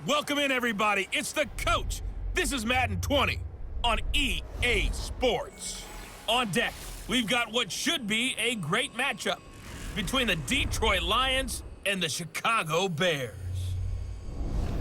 Welcome in, everybody. It's the coach. This is Madden 20 on EA Sports. On deck, we've got what should be a great matchup between the Detroit Lions and the Chicago Bears.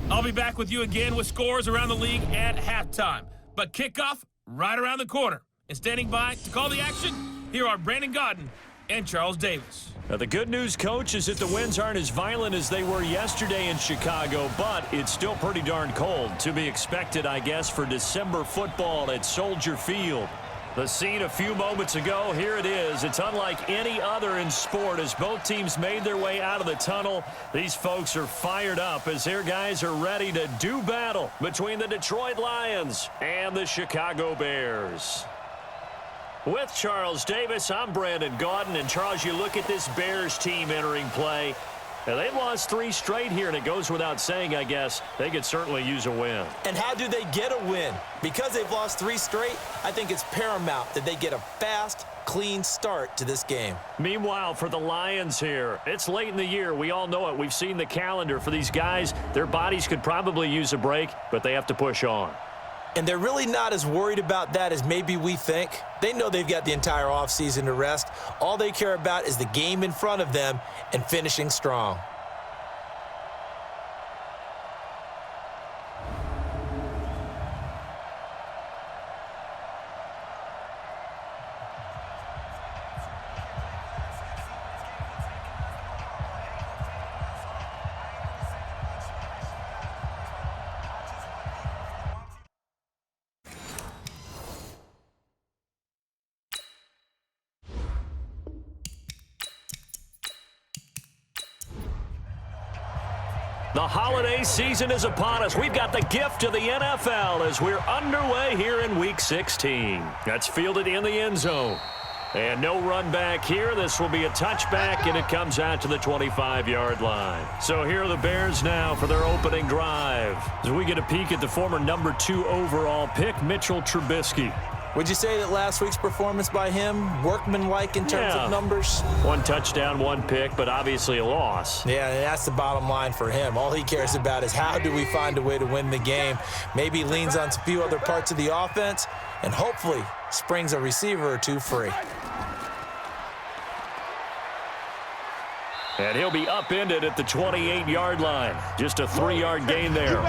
I'll be back with you again with scores around the league at halftime. But kickoff right around the corner. And standing by to call the action, here are Brandon Gaudin and Charles Davis. Now, the good news, Coach, is that the winds aren't as violent as they were yesterday in Chicago, but it's still pretty darn cold. To be expected, I guess, for December football at Soldier Field. The scene a few moments ago, here it is. It's unlike any other in sport as both teams made their way out of the tunnel. These folks are fired up as their guys are ready to do battle between the Detroit Lions and the Chicago Bears. With Charles Davis, I'm Brandon Gaudin. And, Charles, you look at this Bears team entering play. And they've lost 3 straight here, and it goes without saying, I guess, they could certainly use a win. And how do they get a win? Because they've lost 3 straight, I think it's paramount that they get a fast, clean start to this game. Meanwhile, for the Lions here, it's late in the year. We all know it. We've seen the calendar for these guys. Their bodies could probably use a break, but they have to push on. And they're really not as worried about that as maybe we think. They know they've got the entire offseason to rest. All they care about is the game in front of them and finishing strong. The holiday season is upon us. We've got the gift of the NFL as we're underway here in Week 16. That's fielded in the end zone. And no run back here. This will be a touchback, and it comes out to the 25-yard line. So here are the Bears now for their opening drive. As we get a peek at the former number 2 overall pick, Mitchell Trubisky. Would you say that last week's performance by him, workmanlike in terms of numbers? 1 touchdown, 1 pick, but obviously a loss. Yeah, and that's the bottom line for him. All he cares about is how do we find a way to win the game. Maybe leans on a few other parts of the offense, and hopefully springs a receiver or 2 free. And he'll be upended at the 28-yard line. Just a 3-yard gain there.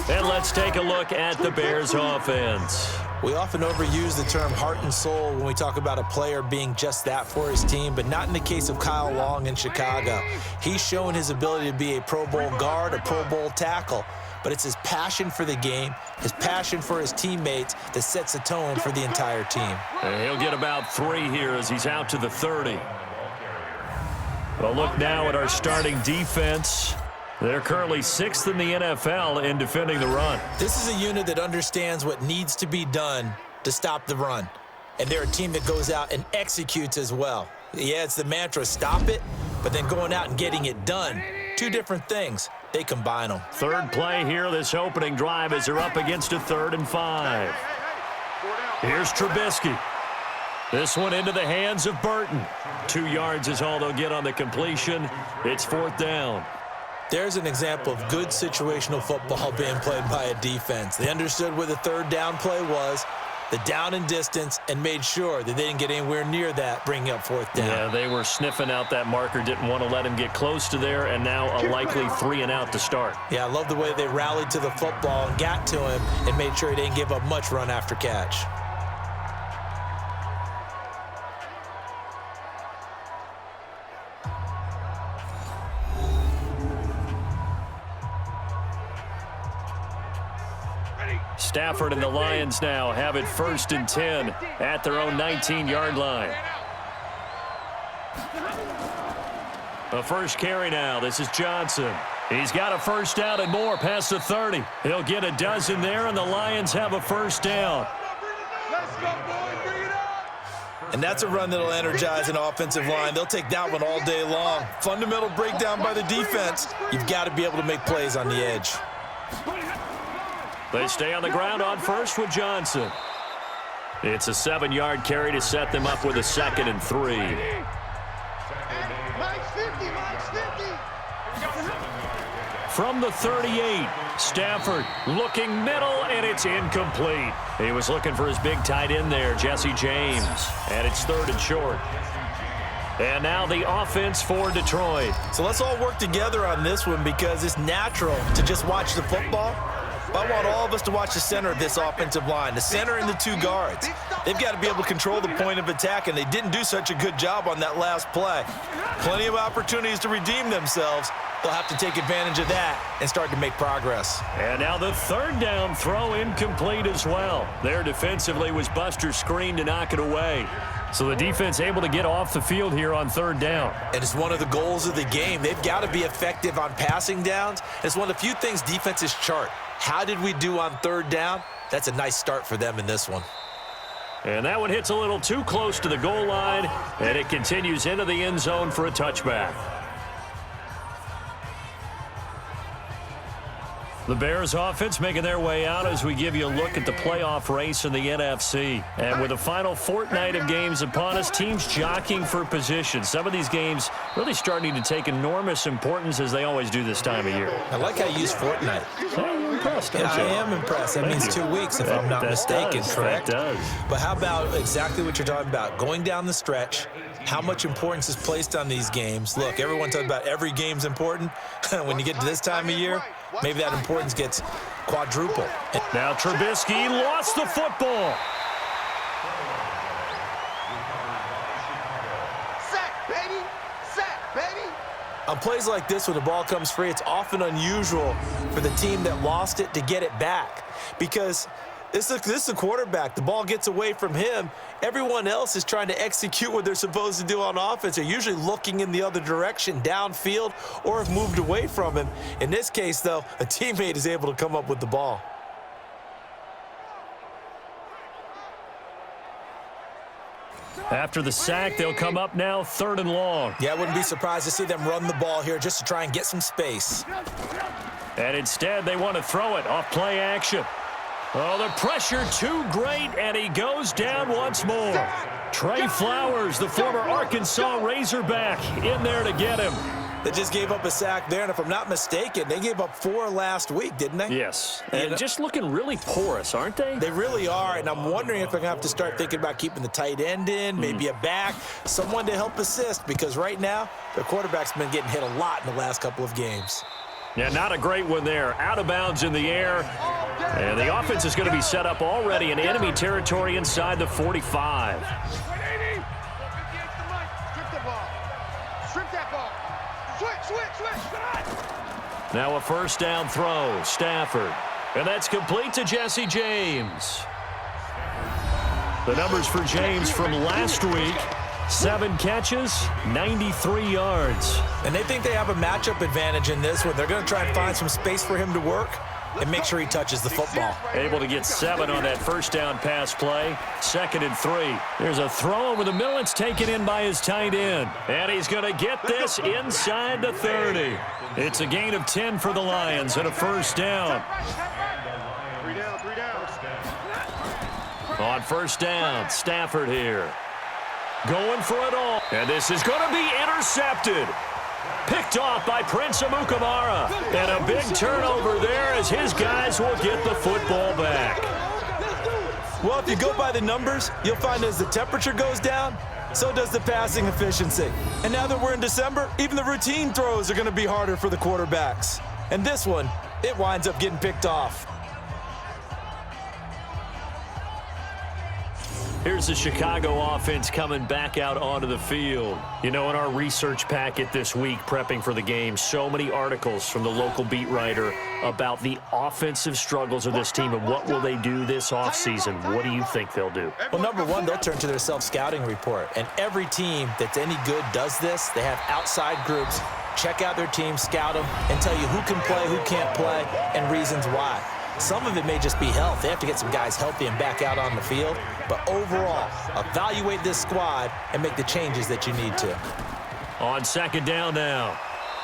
And let's take a look at the Bears offense. We often overuse the term heart and soul when we talk about a player being just that for his team, but not in the case of Kyle Long in Chicago. He's shown his ability to be a Pro Bowl guard, a Pro Bowl tackle, but it's his passion for the game, his passion for his teammates that sets the tone for the entire team. And he'll get about 3 here as he's out to the 30. Well, look now at our starting defense. They're currently 6th in the NFL in defending the run. This is a unit that understands what needs to be done to stop the run. And they're a team that goes out and executes as well. Yeah, it's the mantra, stop it, but then going out and getting it done. 2 different things. They combine them. 3rd play here, this opening drive, as they're up against a 3rd and 5. Here's Trubisky. This one into the hands of Burton. 2 yards is all they'll get on the completion. It's 4th down. There's an example of good situational football being played by a defense. They understood where the 3rd down play was, the down and distance, and made sure that they didn't get anywhere near that, bringing up 4th down. Yeah, they were sniffing out that marker, didn't want to let him get close to there, and now a likely 3 and out to start. Yeah, I love the way they rallied to the football and got to him and made sure he didn't give up much run after catch. Stafford and the Lions now have it 1st and 10 at their own 19-yard line. The first carry now. This is Johnson. He's got a 1st down and more past the 30. He'll get a dozen there, and the Lions have a 1st down. And that's a run that'll energize an offensive line. They'll take that one all day long. Fundamental breakdown by the defense. You've got to be able to make plays on the edge. They stay on the ground on 1st with Johnson. It's a 7-yard carry to set them up with a 2nd and 3. from the 38. Stafford looking middle, and it's incomplete. He was looking for his big tight end there, Jesse James. And it's 3rd and short. And now the offense for Detroit. So let's all work together on this one because it's natural to just watch the football. But I want all of us to watch the center of this offensive line, the center and the 2 guards. They've got to be able to control the point of attack, and they didn't do such a good job on that last play. Plenty of opportunities to redeem themselves. They'll have to take advantage of that and start to make progress. And now the 3rd down throw incomplete as well. There defensively was Buster's screen to knock it away. So the defense able to get off the field here on 3rd down. And it's one of the goals of the game. They've got to be effective on passing downs. It's one of the few things defenses chart. How did we do on 3rd down? That's a nice start for them in this one. And that one hits a little too close to the goal line, and it continues into the end zone for a touchback. The Bears offense making their way out as we give you a look at the playoff race in the NFC. And with the final fortnight of games upon us, teams jockeying for position. Some of these games really starting to take enormous importance as they always do this time of year. I like how you use fortnight. You're impressed, don't you? I am impressed. That means 2 weeks if I'm not mistaken, correct? That does. But how about exactly what you're talking about? Going down the stretch, how much importance is placed on these games. Look, everyone talks about every game's important. When you get to this time of year, maybe that importance gets quadruple. Now Trubisky lost the football. Sack, baby! Sack, baby! On plays like this, when the ball comes free, it's often unusual for the team that lost it to get it back. Because this is a quarterback. The ball gets away from him. Everyone else is trying to execute what they're supposed to do on offense. They're usually looking in the other direction, downfield, or have moved away from him. In this case, though, a teammate is able to come up with the ball. After the sack, they'll come up now 3rd and long. Yeah, I wouldn't be surprised to see them run the ball here just to try and get some space. And instead, they want to throw it off play action. Oh, the pressure too great, and he goes down once more. Trey Flowers, the former Arkansas Razorback, in there to get him. They just gave up a sack there, and if I'm not mistaken, they gave up 4 last week, didn't they? Yes, and just looking really porous, aren't they? They really are, and I'm wondering if they're going to have to start thinking about keeping the tight end in, maybe a back, someone to help assist, because right now, their quarterback's been getting hit a lot in the last couple of games. Yeah, not a great one there. Out of bounds in the air. And the offense is going to be set up already in enemy territory inside the 45. Now a 1st down throw, Stafford. And that's complete to Jesse James. The numbers for James from last week: 7 catches, 93 yards. And they think they have a matchup advantage in this one. They're going to try and find some space for him to work and make sure he touches the football. Able to get 7 on that 1st down pass play. 2nd and 3. There's a throw over the middle. It's taken in by his tight end. And he's going to get this inside the 30. It's a gain of 10 for the Lions and a 1st down. 3 down, 3 down. On 1st down, Stafford here. Going for it all. And this is going to be intercepted. Picked off by Prince Amukamara. And a big turnover there as his guys will get the football back. Well, if you go by the numbers, you'll find as the temperature goes down, so does the passing efficiency. And now that we're in December, even the routine throws are going to be harder for the quarterbacks. And this one, it winds up getting picked off. Here's the Chicago offense coming back out onto the field. You know, in our research packet this week, prepping for the game, so many articles from the local beat writer about the offensive struggles of this team and what will they do this offseason. What do you think they'll do? Well, number one, they'll turn to their self-scouting report. And every team that's any good does this. They have outside groups, check out their team, scout them, and tell you who can play, who can't play, and reasons why. Some of it may just be health. They have to get some guys healthy and back out on the field. But overall, evaluate this squad and make the changes that you need to. On 2nd down now,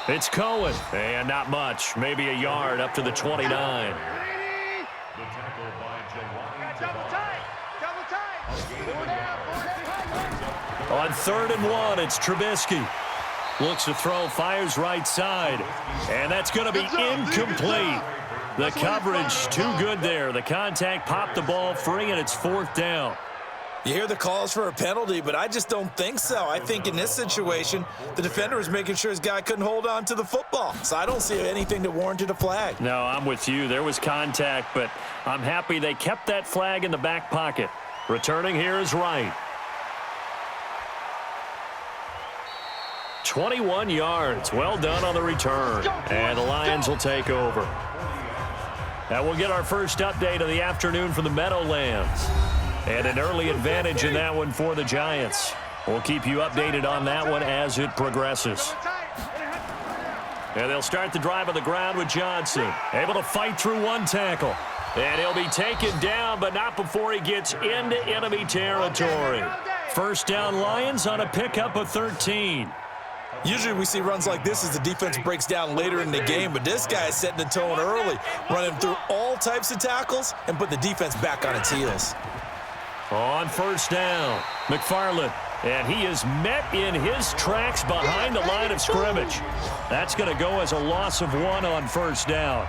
it's Cohen. And not much, maybe a yard up to the 29. On 3rd and 1, it's Trubisky. Looks to throw, fires right side. And that's going to be incomplete. The coverage too good there. The contact popped the ball free, and it's 4th down. You hear the calls for a penalty, but I just don't think so. I think in this situation, the defender was making sure his guy couldn't hold on to the football. So I don't see anything that warranted a flag. No, I'm with you. There was contact, but I'm happy they kept that flag in the back pocket. Returning here is Wright. 21 yards. Well done on the return. And the Lions will take over. Now we'll get our first update of the afternoon from the Meadowlands. And an early advantage in that one for the Giants. We'll keep you updated on that one as it progresses. And they'll start the drive on the ground with Johnson. Able to fight through one tackle. And he'll be taken down, but not before he gets into enemy territory. First down Lions on a pickup of 13. Usually we see runs like this as the defense breaks down later in the game, but this guy is setting the tone early, running through all types of tackles and put the defense back on its heels. On first down, McFarland, and he is met in his tracks behind the line of scrimmage. That's going to go as a loss of 1 on first down.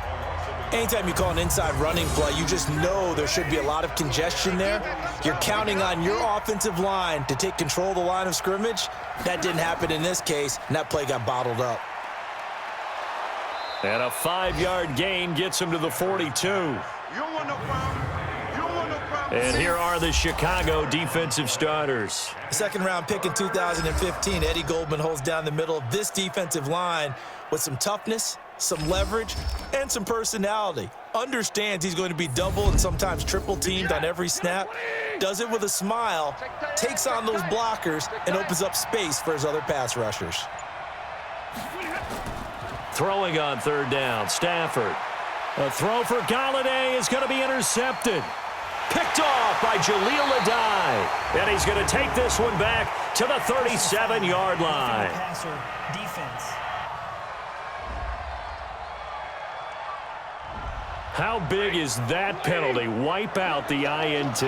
Anytime you call an inside running play, you just know there should be a lot of congestion there. You're counting on your offensive line to take control of the line of scrimmage. That didn't happen in this case, and that play got bottled up. And a 5-yard gain gets him to the 42. You don't want no problem. You don't want no problem. And here are the Chicago defensive starters. Second-round pick in 2015, Eddie Goldman holds down the middle of this defensive line with some toughness, some leverage, and some personality. Understands he's going to be double and sometimes triple teamed on every snap. Does it with a smile, takes on those blockers, and opens up space for his other pass rushers. Throwing on third down, Stafford. A throw for Galladay is going to be intercepted. Picked off by Jaleel Adai. And he's going to take this one back to the 37-yard line. Defense. How big is that penalty? Wipe out the INT.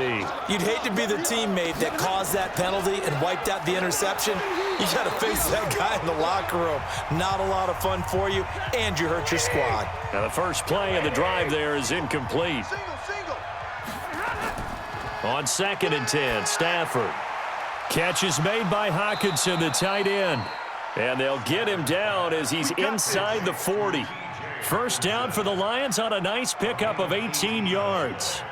You'd hate to be the teammate that caused that penalty and wiped out the interception. You got to face that guy in the locker room. Not a lot of fun for you, and you hurt your squad. Now the first play of the drive there is incomplete. On 2nd and 10, Stafford. Catch is made by Hockenson, the tight end. And they'll get him down as he's inside the 40. First down for the Lions on a nice pickup of 18 yards.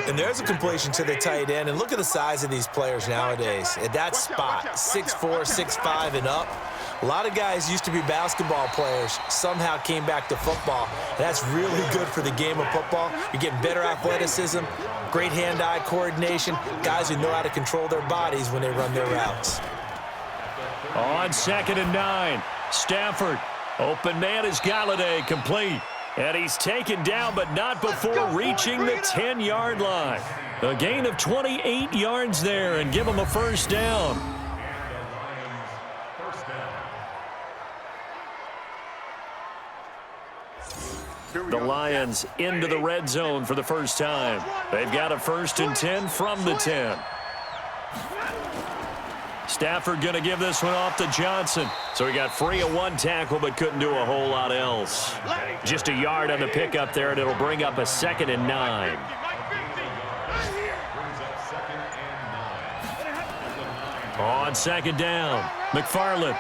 And there's a completion to the tight end. And look at the size of these players nowadays. At that spot, 6'4", 6'5", and up. A lot of guys used to be basketball players, somehow came back to football. And that's really good for the game of football. You're getting better athleticism, great hand-eye coordination, guys who know how to control their bodies when they run their routes. On 2nd and 9, Stafford. Open man is Galladay, complete. And he's taken down, but not before reaching the 10-yard line. A gain of 28 yards there, and give him a first down. The Lions into the red zone for the first time. They've got a 1st and 10 from the 10. Stafford going to give this one off to Johnson. So he got free of one tackle but couldn't do a whole lot else. Just a yard on the pickup there, and it'll bring up a 2nd and 9. On 2nd down, McFarland.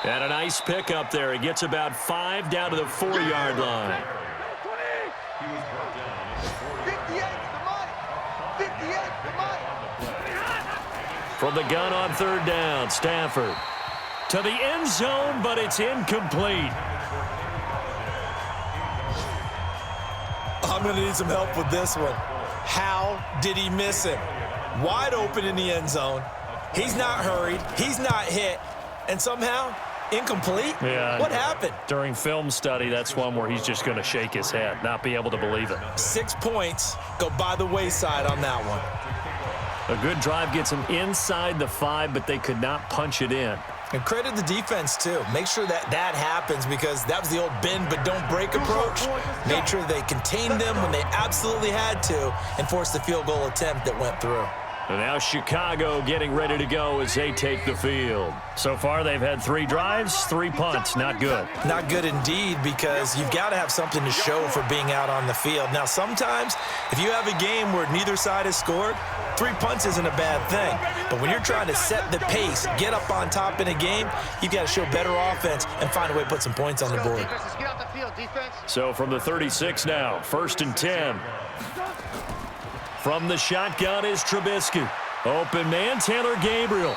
And a nice pickup there. He gets about 5 down to the 4-yard line. 58 to Mike. 58 to Mike. From the gun on 3rd down, Stafford. To the end zone, but it's incomplete. I'm going to need some help with this one. How did he miss him? Wide open in the end zone. He's not hurried. He's not hit. And somehow, incomplete? Yeah. What happened? During film study, that's one where he's just going to shake his head, not be able to believe it. 6 points go by the wayside on that one. A good drive gets him inside the 5, but they could not punch it in. And credit the defense, too. Make sure that happens, because that was the old bend but don't break approach. Made sure they contained them when they absolutely had to and forced the field goal attempt that went through. And now Chicago getting ready to go as they take the field. So far, they've had 3 drives, 3 punts. Not good. Not good indeed, because you've got to have something to show for being out on the field. Now, sometimes if you have a game where neither side has scored, 3 punts isn't a bad thing. But when you're trying to set the pace, get up on top in a game, you've got to show better offense and find a way to put some points on the board. So from the 36 now, 1st and 10. From the shotgun is Trubisky. Open man, Taylor Gabriel.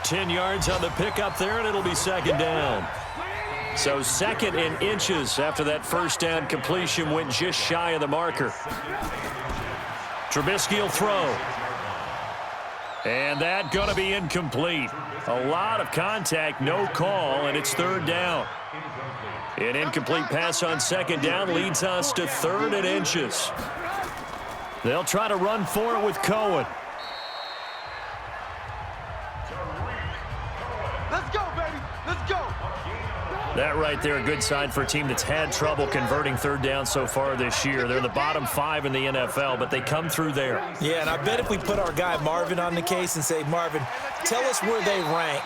10 yards on the pickup there, and it'll be 2nd down. So 2nd and inches after that 1st down completion went just shy of the marker. Trubisky will throw. And that going to be incomplete. A lot of contact, no call, and it's 3rd down. An incomplete pass on 2nd down leads us to 3rd and inches. They'll try to run for it with Cohen. Let's go, baby. Let's go. That right there, a good sign for a team that's had trouble converting 3rd down so far this year. They're the bottom 5 in the NFL, but they come through there. Yeah, and I bet if we put our guy Marvin on the case and say, Marvin, tell us where they rank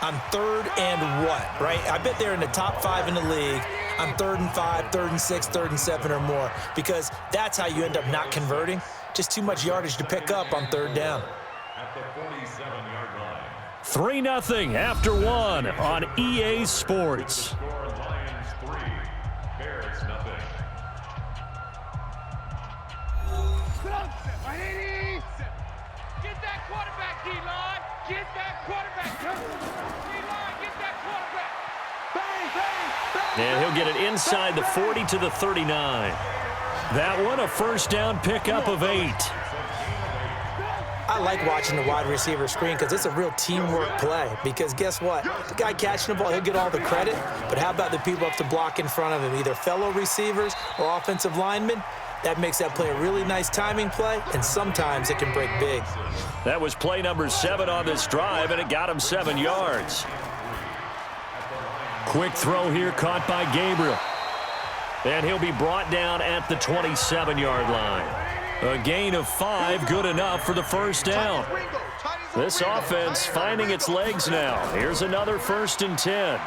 on 3rd and what, right? I bet they're in the top 5 in the league on 3rd and 5, 3rd and 6, 3rd and 7 or more, because that's how you end up not converting. Just too much yardage to pick up on 3rd down. 3-0 after 1 on EA Sports. Get that quarterback, D-line. Get that quarterback. D-line, get that quarterback. Bang, bang, bang. And he'll get it inside the 40 to the 39. That one, a 1st down pickup of 8. I like watching the wide receiver screen because it's a real teamwork play. Because guess what? The guy catching the ball, he'll get all the credit. But how about the people up to block in front of him, either fellow receivers or offensive linemen? That makes that play a really nice timing play, and sometimes it can break big. That was play number 7 on this drive, and it got him 7 yards. Quick throw here caught by Gabriel. And he'll be brought down at the 27-yard line. A gain of 5, good enough for the 1st down. This offense finding its legs now. Here's another 1st and 10.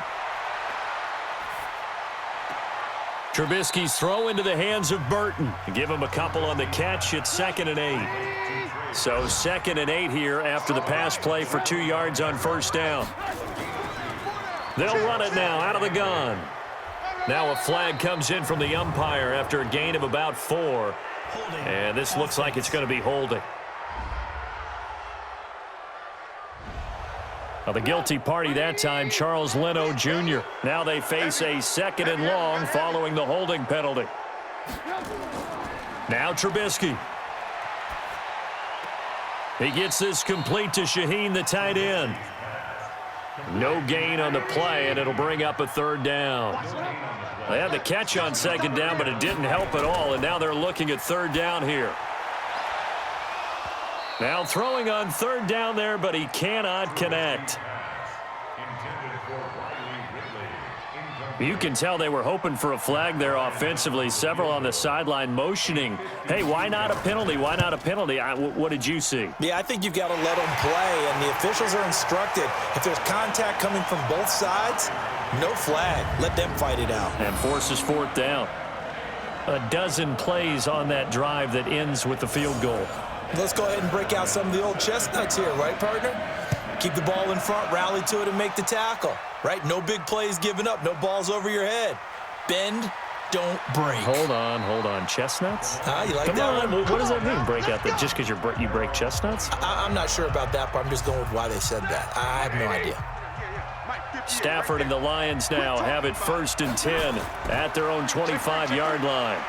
Trubisky's throw into the hands of Burton. Give him a couple on the catch. It's 2nd and 8. So 2nd and 8 here after the pass play for 2 yards on 1st down. They'll run it now out of the gun. Now a flag comes in from the umpire after a gain of about 4. And this looks like it's going to be holding. Now the guilty party that time, Charles Leno Jr. Now they face a 2nd and long following the holding penalty. Now Trubisky. He gets this complete to Shaheen, the tight end. No gain on the play, and it'll bring up a 3rd down. They had the catch on 2nd down, but it didn't help at all, and now they're looking at 3rd down here. Now throwing on 3rd down there, but he cannot connect. You can tell they were hoping for a flag there offensively. Several on the sideline motioning, hey, why not a penalty? Why not a penalty? What did you see? Yeah, I think you've got to let them play, and the officials are instructed. If there's contact coming from both sides, no flag. Let them fight it out. And forces 4th down. A dozen plays on that drive that ends with the field goal. Let's go ahead and break out some of the old chestnuts here, right, partner? Keep the ball in front, rally to it, and make the tackle, right? No big plays given up, no balls over your head. Bend, don't break. Hold on. Chestnuts? You like Come that on. one? What does that mean, break out? Just because you break chestnuts? I'm not sure about that, but I'm just going with why they said that. I have no idea. Stafford and the Lions now have it 1st and 10 at their own 25-yard line.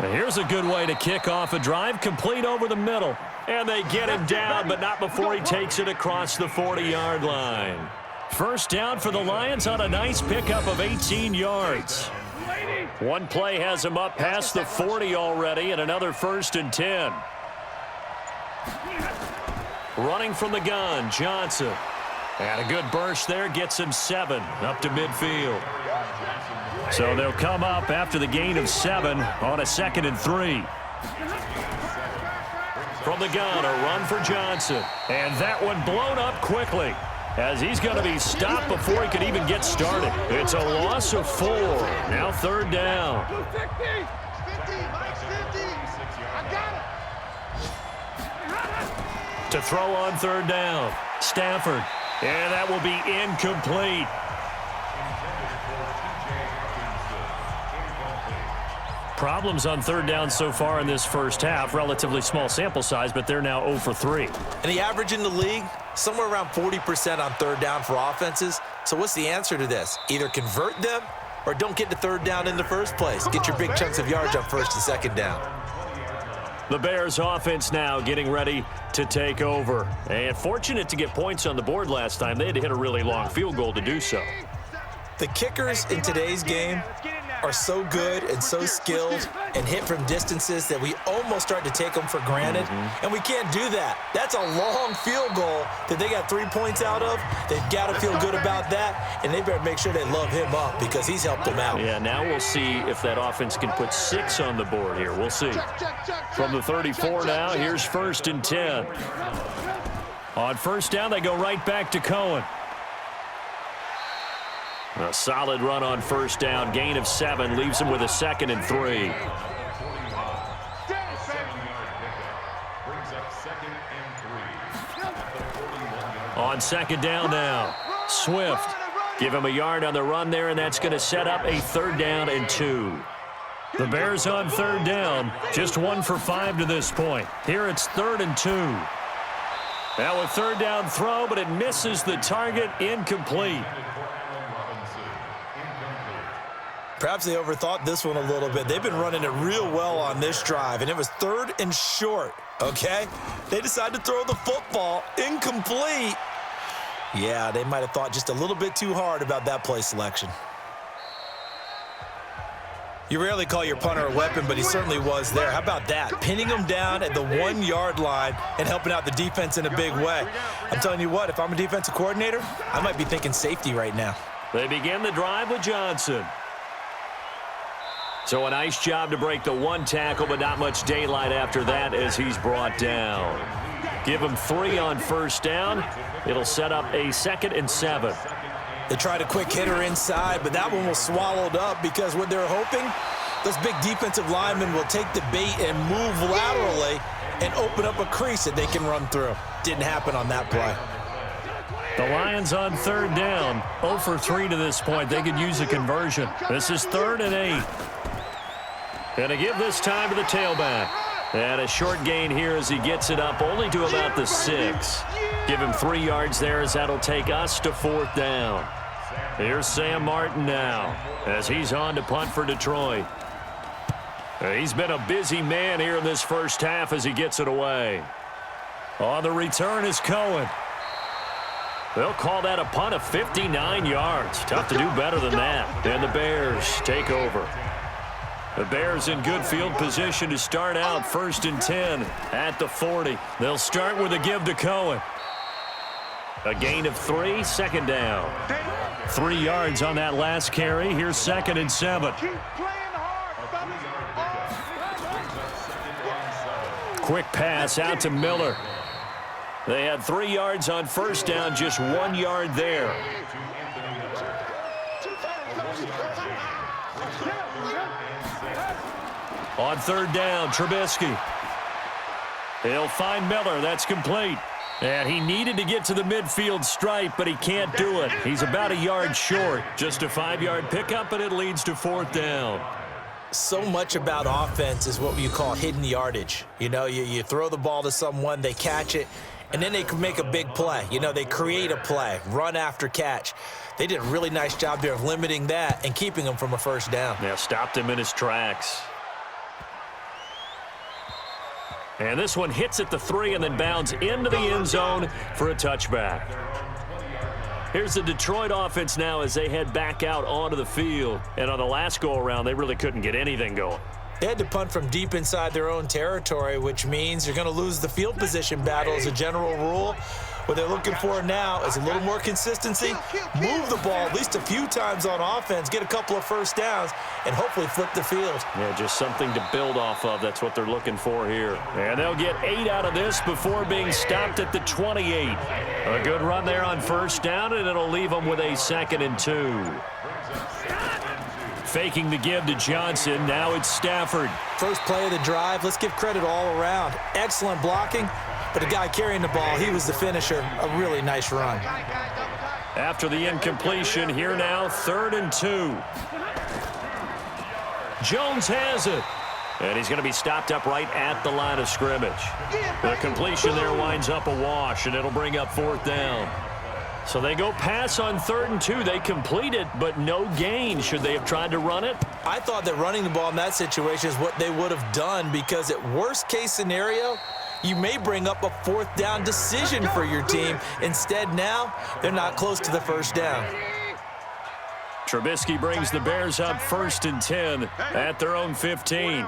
Now here's a good way to kick off a drive, complete over the middle. And they get him down, but not before he takes it across the 40-yard line. 1st down for the Lions on a nice pickup of 18 yards. One play has him up past the 40 already, and another 1st and 10. Running from the gun, Johnson. And a good burst there gets him 7 up to midfield. So they'll come up after the gain of 7 on a 2nd and 3. From the gun, a run for Johnson. And that one blown up quickly, as he's going to be stopped before he could even get started. It's a loss of 4. Now 3rd down. 50, Mike's 50. I got it. To throw on 3rd down, Stafford. And that will be incomplete. Problems on 3rd down so far in this first half. Relatively small sample size, but they're now 0 for 3. And the average in the league, somewhere around 40% on 3rd down for offenses. So what's the answer to this? Either convert them or don't get to 3rd down in the first place. Get your big chunks of yards on 1st and 2nd down. The Bears offense now getting ready to take over. And fortunate to get points on the board last time. They had to hit a really long field goal to do so. The kickers in today's game are so good and so skilled and hit from distances that we almost start to take them for granted. And we can't do that. That's a long field goal that they got 3 points out of. They've got to feel good about that, and they better make sure they love him up because he's helped them out. Yeah, now we'll see if that offense can put 6 on the board here. We'll see. From the 34 now, here's 1st and 10. On 1st down, they go right back to Cohen. A solid run on 1st down. Gain of 7 leaves him with a 2nd and 3. On 2nd down now, Swift. Give him a yard on the run there, and that's going to set up a 3rd down and 2. The Bears on 3rd down, just 1 for 5 to this point. Here it's 3rd and 2. Now a 3rd down throw, but it misses the target, incomplete. Perhaps they overthought this one a little bit. They've been running it real well on this drive, and it was 3rd and short, okay? They decided to throw the football incomplete. Yeah, they might have thought just a little bit too hard about that play selection. You rarely call your punter a weapon, but he certainly was there. How about that? Pinning him down at the 1-yard line and helping out the defense in a big way. I'm telling you what, if I'm a defensive coordinator, I might be thinking safety right now. They begin the drive with Johnson. So a nice job to break the 1 tackle, but not much daylight after that as he's brought down. Give him 3 on 1st down. It'll set up a 2nd and 7. They tried a quick hitter inside, but that one was swallowed up because what they're hoping, those big defensive linemen will take the bait and move laterally and open up a crease that they can run through. Didn't happen on that play. The Lions on 3rd down, 0 for 3 to this point. They could use a conversion. This is 3rd and 8. And to give this time to the tailback. And a short gain here as he gets it up only to about the 6. Give him 3 yards there as that'll take us to 4th down. Here's Sam Martin now as he's on to punt for Detroit. He's been a busy man here in this first half as he gets it away. On the return is Cohen. They'll call that a punt of 59 yards. Tough to do better than that. And the Bears take over. The Bears in good field position to start out 1st and 10 at the 40. They'll start with a give to Cohen. A gain of 3, 2nd down. 3 yards on that last carry. Here's 2nd and 7. Quick pass out to Miller. They had 3 yards on 1st down, just 1 yard there. On 3rd down, Trubisky. He'll find Miller. That's complete. And he needed to get to the midfield stripe, but he can't do it. He's about a yard short. Just a 5-yard pickup, and it leads to 4th down. So much about offense is what you call hidden yardage. You know, you throw the ball to someone, they catch it, and then they can make a big play. You know, they create a play, run after catch. They did a really nice job there of limiting that and keeping him from a 1st down. Yeah, stopped him in his tracks. And this one hits at the 3 and then bounds into the end zone for a touchback. Here's the Detroit offense now as they head back out onto the field. And on the last go-around, they really couldn't get anything going. They had to punt from deep inside their own territory, which means you're going to lose the field position battle as a general rule. What they're looking for now is a little more consistency, move the ball at least a few times on offense, get a couple of first downs, and hopefully flip the field. Yeah, just something to build off of. That's what they're looking for here. And they'll get 8 out of this before being stopped at the 28. A good run there on first down, and it'll leave them with a 2nd and 2. Faking the give to Johnson. Now it's Stafford. First play of the drive. Let's give credit all around. Excellent blocking, but the guy carrying the ball, he was the finisher. A really nice run. After the incompletion, here now, 3rd and 2. Jones has it. And he's going to be stopped up right at the line of scrimmage. The completion there winds up a wash, and it'll bring up 4th down. So they go pass on 3rd and 2. They complete it, but no gain. Should they have tried to run it? I thought that running the ball in that situation is what they would have done, because at worst case scenario, you may bring up a 4th down decision for your team. Instead, now they're not close to the first down. Trubisky brings the Bears up 1st and 10 at their own 15.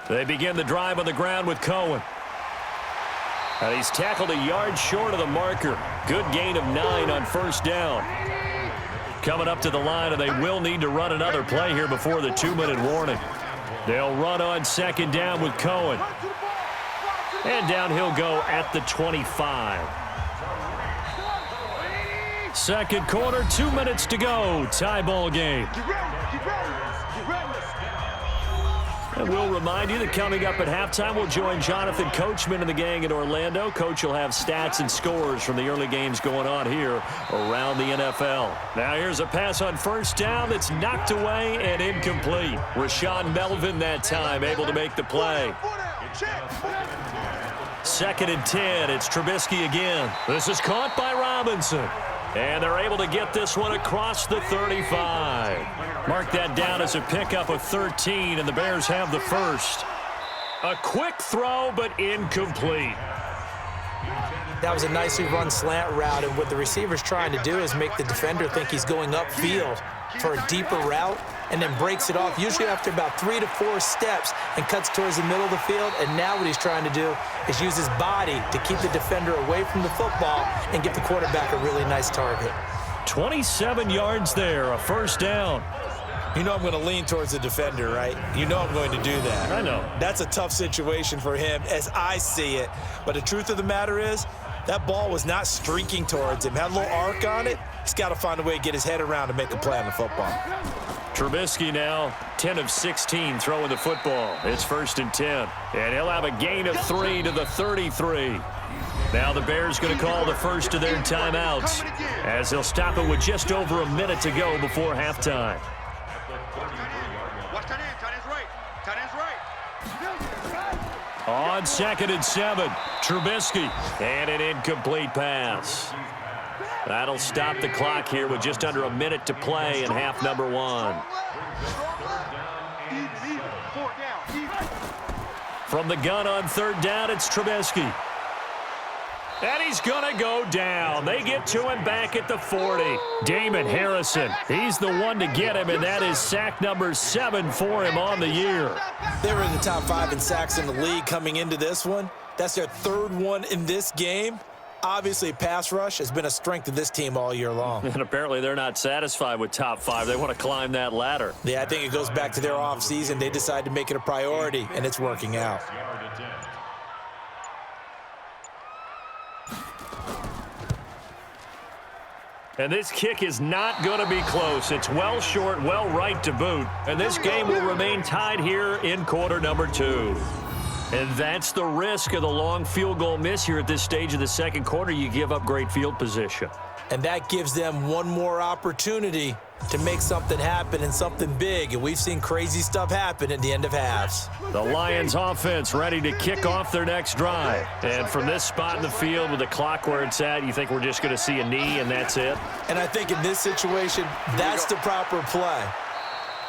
They begin the drive on the ground with Cohen. And he's tackled a yard short of the marker. Good gain of 9 on first down. Coming up to the line, and they will need to run another play here before the 2-minute warning. They'll run on 2nd down with Cohen. And down he'll go at the 25. Second quarter, 2 minutes to go. Tie ball game. And we'll remind you that coming up at halftime, we'll join Jonathan Coachman and the gang in Orlando. Coach will have stats and scores from the early games going on here around the NFL. Now here's a pass on first down that's knocked away and incomplete. Rashaan Melvin that time able to make the play. 2nd and 10. It's Trubisky again. This is caught by Robinson. And they're able to get this one across the 35. Mark that down as a pickup of 13, and the Bears have the first. A quick throw, but incomplete. That was a nicely run slant route, and what the receiver's trying to do is make the defender think he's going upfield for a deeper route, and then breaks it off, usually after about 3 to 4 steps, and cuts towards the middle of the field. And now what he's trying to do is use his body to keep the defender away from the football and give the quarterback a really nice target. 27 yards there, a first down. You know I'm going to lean towards the defender, right? You know I'm going to do that. I know. That's a tough situation for him as I see it. But the truth of the matter is, that ball was not streaking towards him. Had a little arc on it. He's got to find a way to get his head around to make a play on the football. Trubisky now 10 of 16 throwing the football. It's 1st and 10. And he'll have a gain of 3 to the 33. Now the Bears going to call the first of their timeouts as they'll stop it with just over a minute to go before halftime. On 2nd and 7, Trubisky, and an incomplete pass. That'll stop the clock here with just under a minute to play in half number 1. From the gun on 3rd down, it's Trubisky. And he's going to go down. They get to him back at the 40. Damon Harrison, he's the one to get him, and that is sack number 7 for him on the year. They were in the top 5 in sacks in the league coming into this one. That's their 3rd one in this game. Obviously, pass rush has been a strength of this team all year long. And apparently they're not satisfied with top 5. They want to climb that ladder. Yeah, I think it goes back to their offseason. They decided to make it a priority, and it's working out. And this kick is not going to be close. It's well short, well right to boot. And this game will remain tied here in quarter number 2. And that's the risk of the long field goal miss here at this stage of the second quarter. You give up great field position. And that gives them one more opportunity to make something happen and something big. And we've seen crazy stuff happen at the end of halves. The Lions offense ready to kick off their next drive. And from this spot in the field with the clock where it's at, you think we're just going to see a knee and that's it? And I think in this situation, that's the proper play.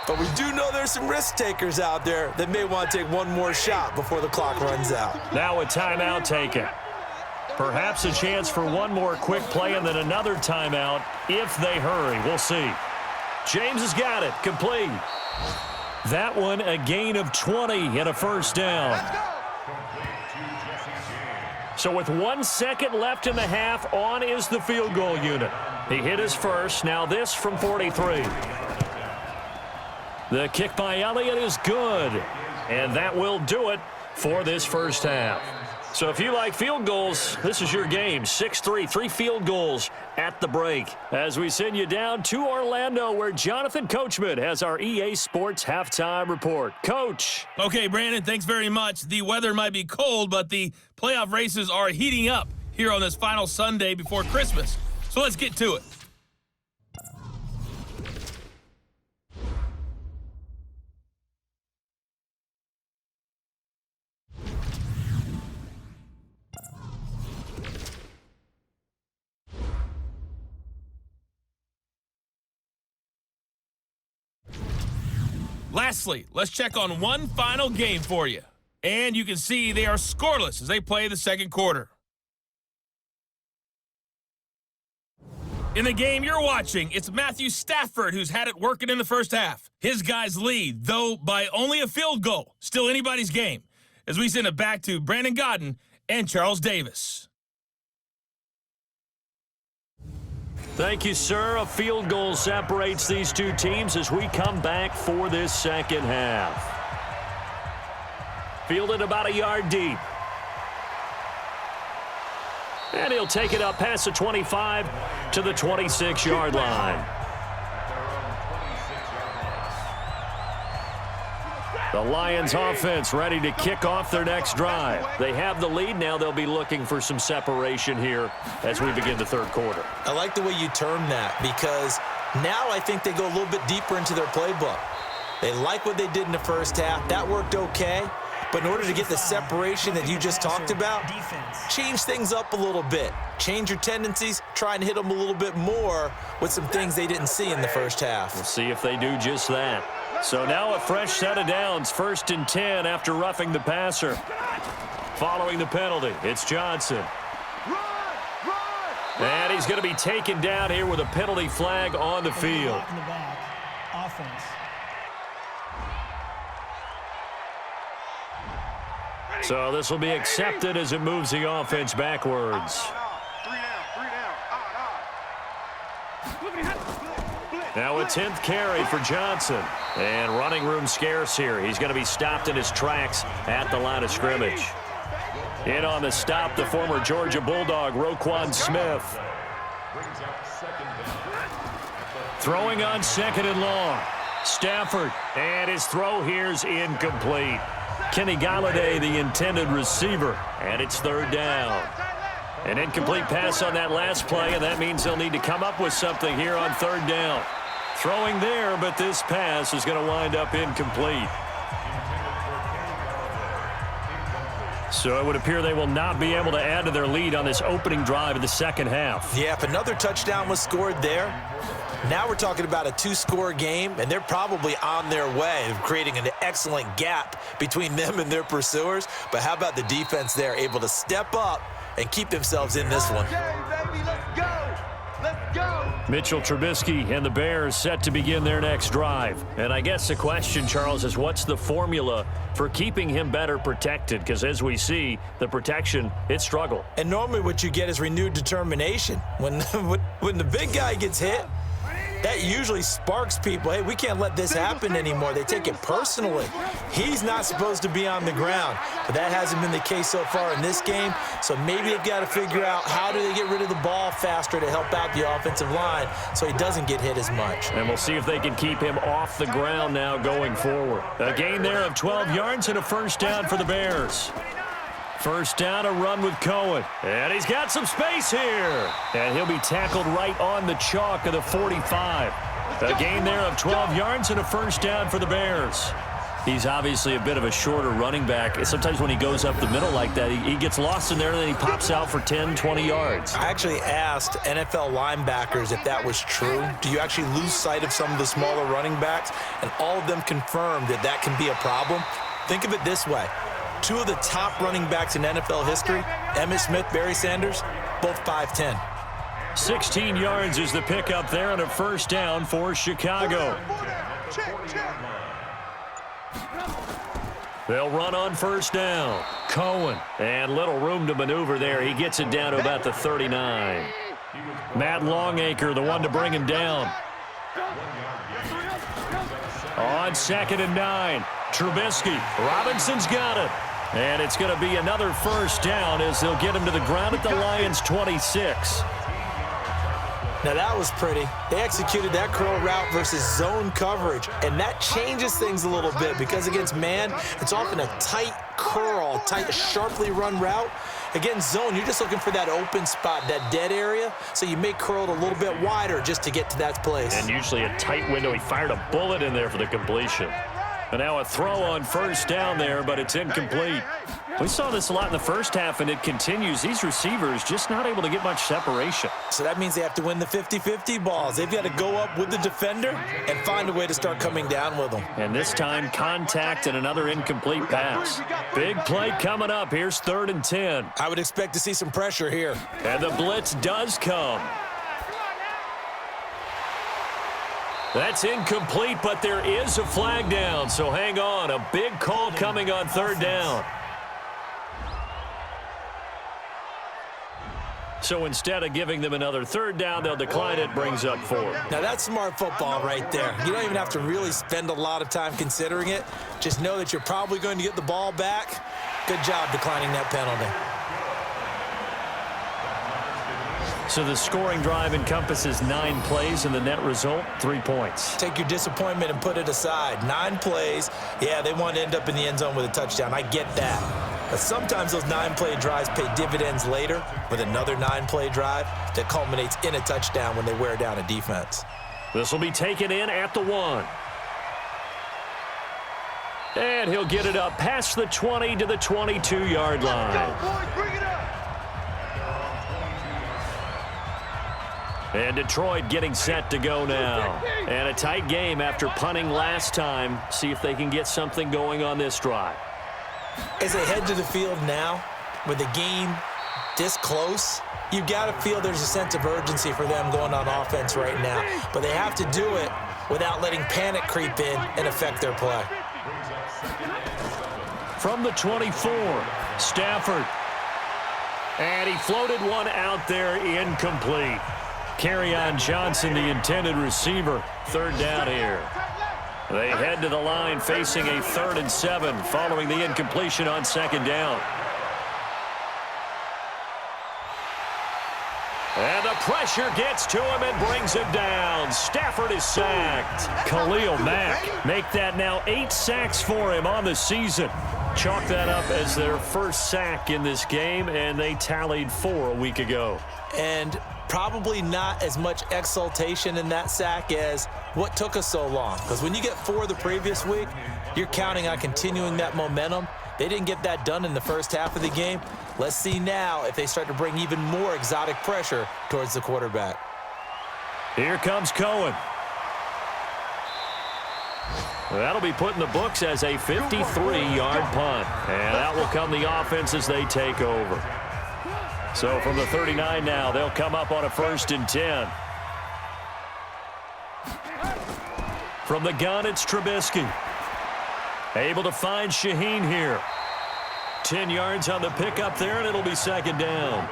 But we do know there's some risk takers out there that may want to take one more shot before the clock runs out. Now a timeout taken. Perhaps a chance for one more quick play and then another timeout if they hurry. We'll see. James has got it. Complete. That one a gain of 20 and a first down. So with 1 second left in the half, on is the field goal unit. He hit his first. Now this from 43. The kick by Elliott is good. And that will do it for this first half. So if you like field goals, this is your game. 6-3, 3 field goals at the break. As we send you down to Orlando, where Jonathan Coachman has our EA Sports Halftime Report. Coach. Okay, Brandon, thanks very much. The weather might be cold, but the playoff races are heating up here on this final Sunday before Christmas. So let's get to it. Lastly, let's check on one final game for you. And you can see they are scoreless as they play the second quarter. In the game you're watching, it's Matthew Stafford who's had it working in the first half. His guys lead, though by only a field goal. Still anybody's game. As we send it back to Brandon Godden and Charles Davis. Thank you, sir. A field goal separates these two teams as we come back for this second half. Fielded about a yard deep. And he'll take it up past the 25 to the 26-yard line. The Lions offense ready to kick off their next drive. They have the lead. Now they'll be looking for some separation here as we begin the third quarter. I like the way you term that, because now I think they go a little bit deeper into their playbook. They like what they did in the first half. That worked okay. But in order to get the separation that you just talked about, change things up a little bit. Change your tendencies, try and hit them a little bit more with some things they didn't see in the first half. We'll see if they do just that. So now a fresh set of downs, 1st and 10 after roughing the passer. Following the penalty, it's Johnson. And he's going to be taken down here with a penalty flag on the field. So this will be accepted as it moves the offense backwards. Now a 10th carry for Johnson. And running room scarce here. He's going to be stopped in his tracks at the line of scrimmage. In on the stop, the former Georgia Bulldog, Roquan Smith. Throwing on 2nd and long. Stafford, and his throw here's incomplete. Kenny Golladay, the intended receiver, and it's 3rd down. An incomplete pass on that last play, and that means they'll need to come up with something here on 3rd down. Throwing there, but this pass is going to wind up incomplete. So it would appear they will not be able to add to their lead on this opening drive of the second half. Yeah, if another touchdown was scored there, now we're talking about a 2-score game, and they're probably on their way of creating an excellent gap between them and their pursuers. But how about the defense there, able to step up and keep themselves in this one? Baby, let's go. Let's go. Mitchell Trubisky and the Bears set to begin their next drive. And I guess the question, Charles, is what's the formula for keeping him better protected? Because as we see, the protection, it struggled. And normally what you get is renewed determination. When the big guy gets hit, that usually sparks people. Hey, we can't let this happen anymore. They take it personally. He's not supposed to be on the ground, but that hasn't been the case so far in this game. So maybe they've got to figure out how do they get rid of the ball faster to help out the offensive line so he doesn't get hit as much. And we'll see if they can keep him off the ground now going forward. A gain there of 12 yards and a first down for the Bears. First down, a run with Cohen. And he's got some space here. And he'll be tackled right on the chalk of the 45. A gain there of 12 yards and a first down for the Bears. He's obviously a bit of a shorter running back. Sometimes when he goes up the middle like that, he gets lost in there and then he pops out for 10, 20 yards. I actually asked NFL linebackers if that was true. Do you actually lose sight of some of the smaller running backs? And all of them confirmed that that can be a problem. Think of it this way. 2 of the top running backs in NFL history, Emmitt Smith, Barry Sanders, both 5'10". 16 yards is the pickup there and a first down for Chicago. They'll run on first down. Cohen. And little room to maneuver there. He gets it down to about the 39. Matt Longacre, the one to bring him down. On 2nd and 9. Trubisky. Robinson's got it. And it's going to be another first down as they'll get him to the ground at the Lions' 26. Now that was pretty. They executed that curl route versus zone coverage, and that changes things a little bit because against man, it's often a tight curl, tight, sharply run route. Against zone, you're just looking for that open spot, that dead area, so you may curl it a little bit wider just to get to that place. And usually a tight window. He fired a bullet in there for the completion. And now a throw on first down there, but it's incomplete. We saw this a lot in the first half, and it continues. These receivers just not able to get much separation. So that means they have to win the 50-50 balls. They've got to go up with the defender and find a way to start coming down with them. And this time, contact and another incomplete pass. Big play coming up. Here's 3rd and 10. I would expect to see some pressure here. And the blitz does come. That's incomplete, but there is a flag down, so hang on. A big call coming on 3rd down. So instead of giving them another 3rd down, they'll decline it, brings up 4. Now that's smart football right there. You don't even have to really spend a lot of time considering it. Just know that you're probably going to get the ball back. Good job declining that penalty. So the scoring drive encompasses 9 plays, and the net result, 3 points. Take your disappointment and put it aside. 9 plays. Yeah, they want to end up in the end zone with a touchdown. I get that. But sometimes those 9-play drives pay dividends later with another 9-play drive that culminates in a touchdown when they wear down a defense. This will be taken in at the 1. And he'll get it up past the 20 to the 22-yard line. And Detroit getting set to go now. And a tight game after punting last time. See if they can get something going on this drive. As they head to the field now, with the game this close, you've got to feel there's a sense of urgency for them going on offense right now. But they have to do it without letting panic creep in and affect their play. From the 24, Stafford. And he floated one out there, incomplete. Kerryon Johnson, the intended receiver. 3rd down here. They head to the line facing a 3rd and 7 following the incompletion on 2nd down. And the pressure gets to him and brings him down. Stafford is sacked. Khalil Mack make that now 8 sacks for him on the season. Chalk that up as their first sack in this game, and they tallied 4 a week ago. And probably not as much exultation in that sack as what took us so long. Because when you get 4 the previous week, you're counting on continuing that momentum. They didn't get that done in the first half of the game. Let's see now if they start to bring even more exotic pressure towards the quarterback. Here comes Cohen. That'll be put in the books as a 53-yard punt. And out will come the offense as they take over. So from the 39 now, they'll come up on a 1st and 10. From the gun, it's Trubisky. Able to find Shaheen here. 10 yards on the pickup there, and it'll be 2nd down.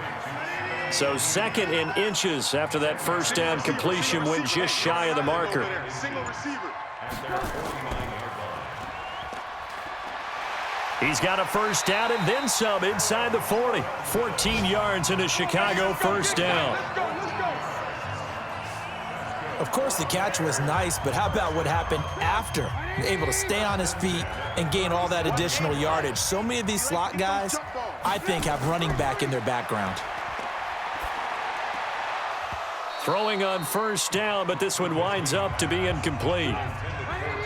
So 2nd and inches after that first down completion went just shy of the marker. He's got a first down and then some inside the 40. 14 yards into Chicago, 1st down. Of course, the catch was nice, but how about what happened after? Able to stay on his feet and gain all that additional yardage. So many of these slot guys, I think, have running back in their background. Throwing on 1st down, but this one winds up to be incomplete.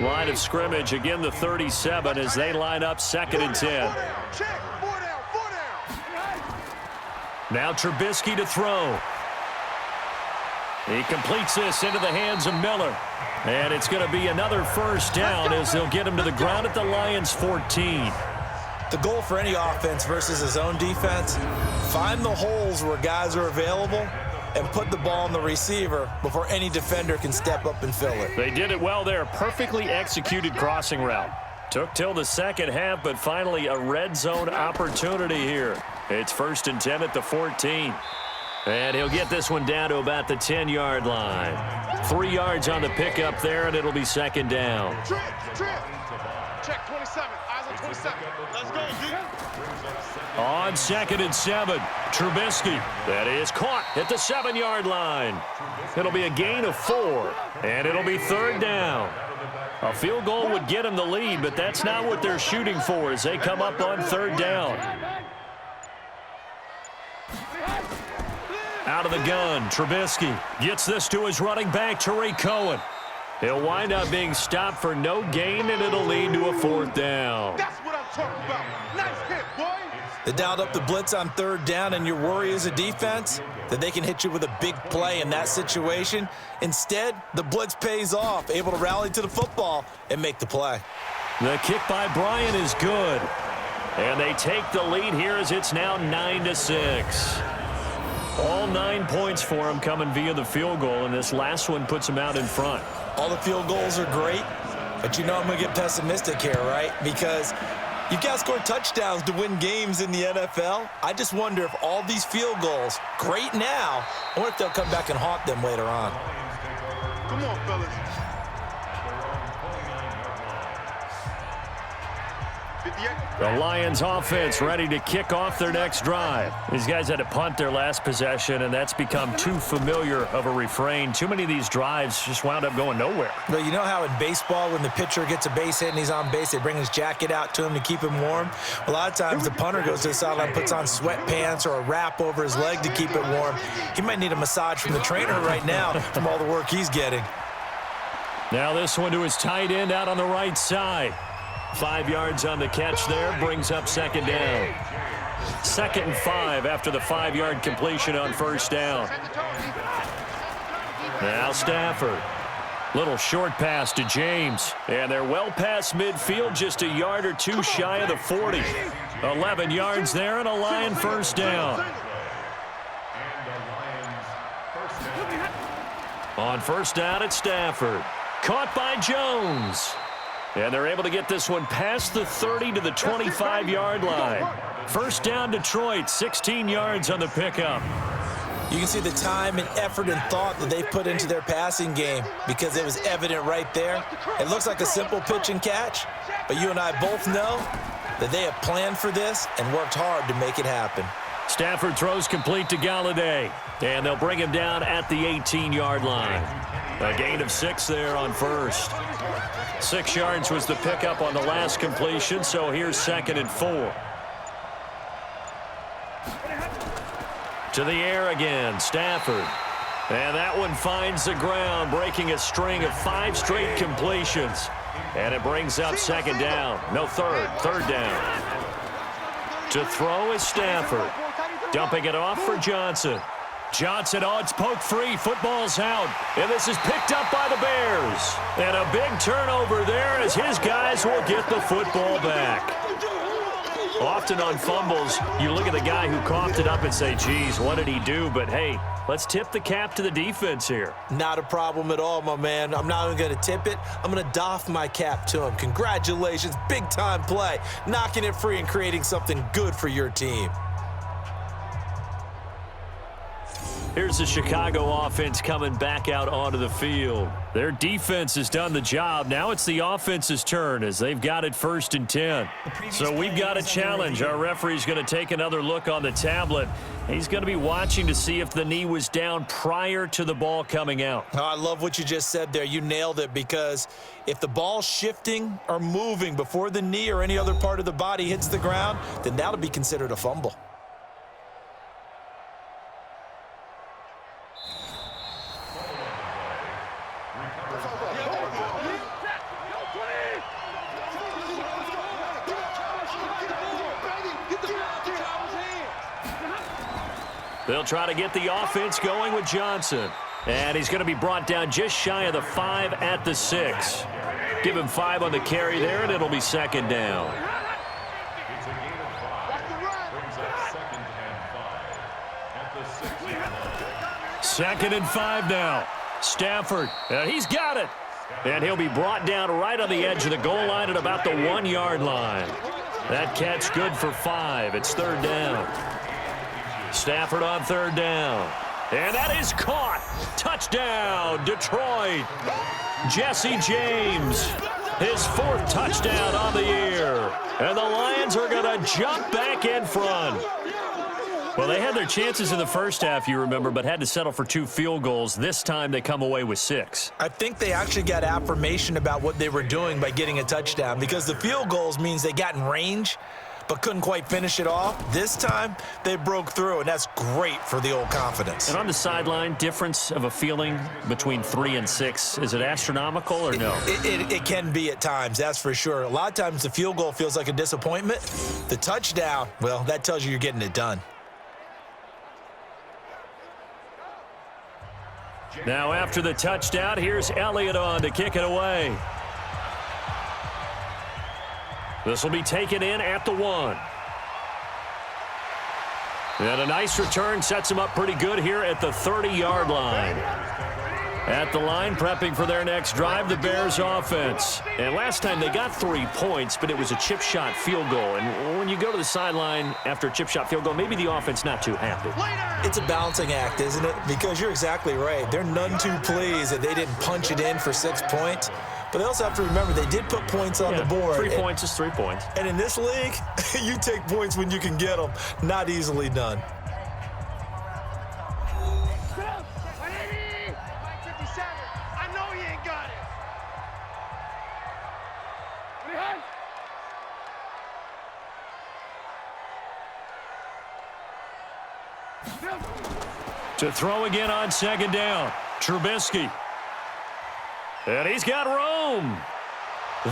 Line of scrimmage, again the 37 as they line up 2nd and 10. Now Trubisky to throw. He completes this into the hands of Miller. And it's going to be another 1st down as they'll get him to the ground at the Lions' 14. The goal for any offense versus his own defense, find the holes where guys are available and put the ball on the receiver before any defender can step up and fill it. They did it well there. Perfectly executed crossing route. Took till the second half, but finally a red zone opportunity here. It's 1st and 10 at the 14. And he'll get this one down to about the 10-yard line. 3 yards on the pickup there, and it'll be 2nd down. Trip. Check 27. Eyes on 27. Let's go, D. On 2nd and 7, Trubisky. That is caught at the 7-yard line. It'll be a gain of 4, and it'll be 3rd down. A field goal would get him the lead, but that's not what they're shooting for as they come up on 3rd down. Out of the gun, Trubisky gets this to his running back, Tariq Cohen. He'll wind up being stopped for no gain, and it'll lead to a 4th down. That's what I'm talking about. Nice hit, boy. They dialed up the blitz on 3rd down, and your worry as a defense that they can hit you with a big play in that situation. Instead, the blitz pays off, able to rally to the football and make the play. The kick by Bryant is good. And they take the lead here as it's now 9-6. All 9 points for them coming via the field goal, and this last one puts them out in front. All the field goals are great, but you know I'm going to get pessimistic here, right? Because you've got to score touchdowns to win games in the NFL. I just wonder if all these field goals, great now, I wonder if they'll come back and haunt them later on. Come on, fellas. 58. The Lions offense ready to kick off their next drive. These guys had to punt their last possession, and that's become too familiar of a refrain. Too many of these drives just wound up going nowhere. But you know how in baseball, when the pitcher gets a base hit and he's on base, they bring his jacket out to him to keep him warm? A lot of times the punter goes to the sideline, puts on sweatpants or a wrap over his leg to keep it warm. He might need a massage from the trainer right now from all the work he's getting. Now this one to his tight end out on the right side. 5 yards on the catch there, brings up 2nd down. 2nd and 5 after the 5-yard completion on 1st down. Now Stafford. Little short pass to James. And they're well past midfield, just a yard or two shy of the 40. 11 yards there and a Lion 1st down. On 1st down, it's Stafford. Caught by Jones. And they're able to get this one past the 30 to the 25-yard line. 1st down, Detroit, 16 yards on the pickup. You can see the time and effort and thought that they put into their passing game because it was evident right there. It looks like a simple pitch and catch, but you and I both know that they have planned for this and worked hard to make it happen. Stafford throws complete to Galladay, and they'll bring him down at the 18-yard line. A gain of 6 there on 1st. 6 yards was the pickup on the last completion, so here's 2nd and 4. To the air again, Stafford. And that one finds the ground, breaking a string of 5 straight completions. And it brings up 2nd down. No, 3rd down. To throw is Stafford. Dumping it off for Johnson. Johnson, it's poked free. Football's out. And this is picked up by the Bears. And a big turnover there as his guys will get the football back. Often on fumbles, you look at the guy who coughed it up and say, geez, what did he do? But, hey, let's tip the cap to the defense here. Not a problem at all, my man. I'm not even going to tip it. I'm going to doff my cap to him. Congratulations. Big-time play. Knocking it free and creating something good for your team. Here's the Chicago offense coming back out onto the field. Their defense has done the job. Now it's the offense's turn as they've got it 1st and 10. So we've got a challenge. Our referee's going to take another look on the tablet. He's going to be watching to see if the knee was down prior to the ball coming out. Oh, I love what you just said there. You nailed it, because if the ball's shifting or moving before the knee or any other part of the body hits the ground, then that'll be considered a fumble. They'll try to get the offense going with Johnson. And he's going to be brought down just shy of the 5 at the 6. Give him 5 on the carry there, and it'll be 2nd down. 2nd and 5 now. Stafford, he's got it. And he'll be brought down right on the edge of the goal line at about the 1-yard line. That catch good for 5. It's 3rd down. Stafford on 3rd down. And that is caught. Touchdown, Detroit. Jesse James, his 4th touchdown on the year. And the Lions are going to jump back in front. Well, they had their chances in the first half, you remember, but had to settle for 2 field goals. This time they come away with 6. I think they actually got affirmation about what they were doing by getting a touchdown, because the field goals means they got in range but couldn't quite finish it off. This time, they broke through, and that's great for the old confidence. And on the sideline, difference of a feeling between 3 and 6, is it astronomical or no? It can be at times, that's for sure. A lot of times the field goal feels like a disappointment. The touchdown, well, that tells you you're getting it done. Now after the touchdown, here's Elliott on to kick it away. This will be taken in at the 1. And a nice return sets him up pretty good here at the 30-yard line. At the line, prepping for their next drive, the Bears offense. And last time they got 3 points, but it was a chip shot field goal. And when you go to the sideline after a chip shot field goal, maybe the offense not too happy. It's a balancing act, isn't it? Because you're exactly right. They're none too pleased that they didn't punch it in for 6 points. But they also have to remember they did put points on the board. 3 points is 3 points. And in this league, you take points when you can get them. Not easily done. I know he ain't got it. To throw again on 2nd down, Trubisky. And he's got room.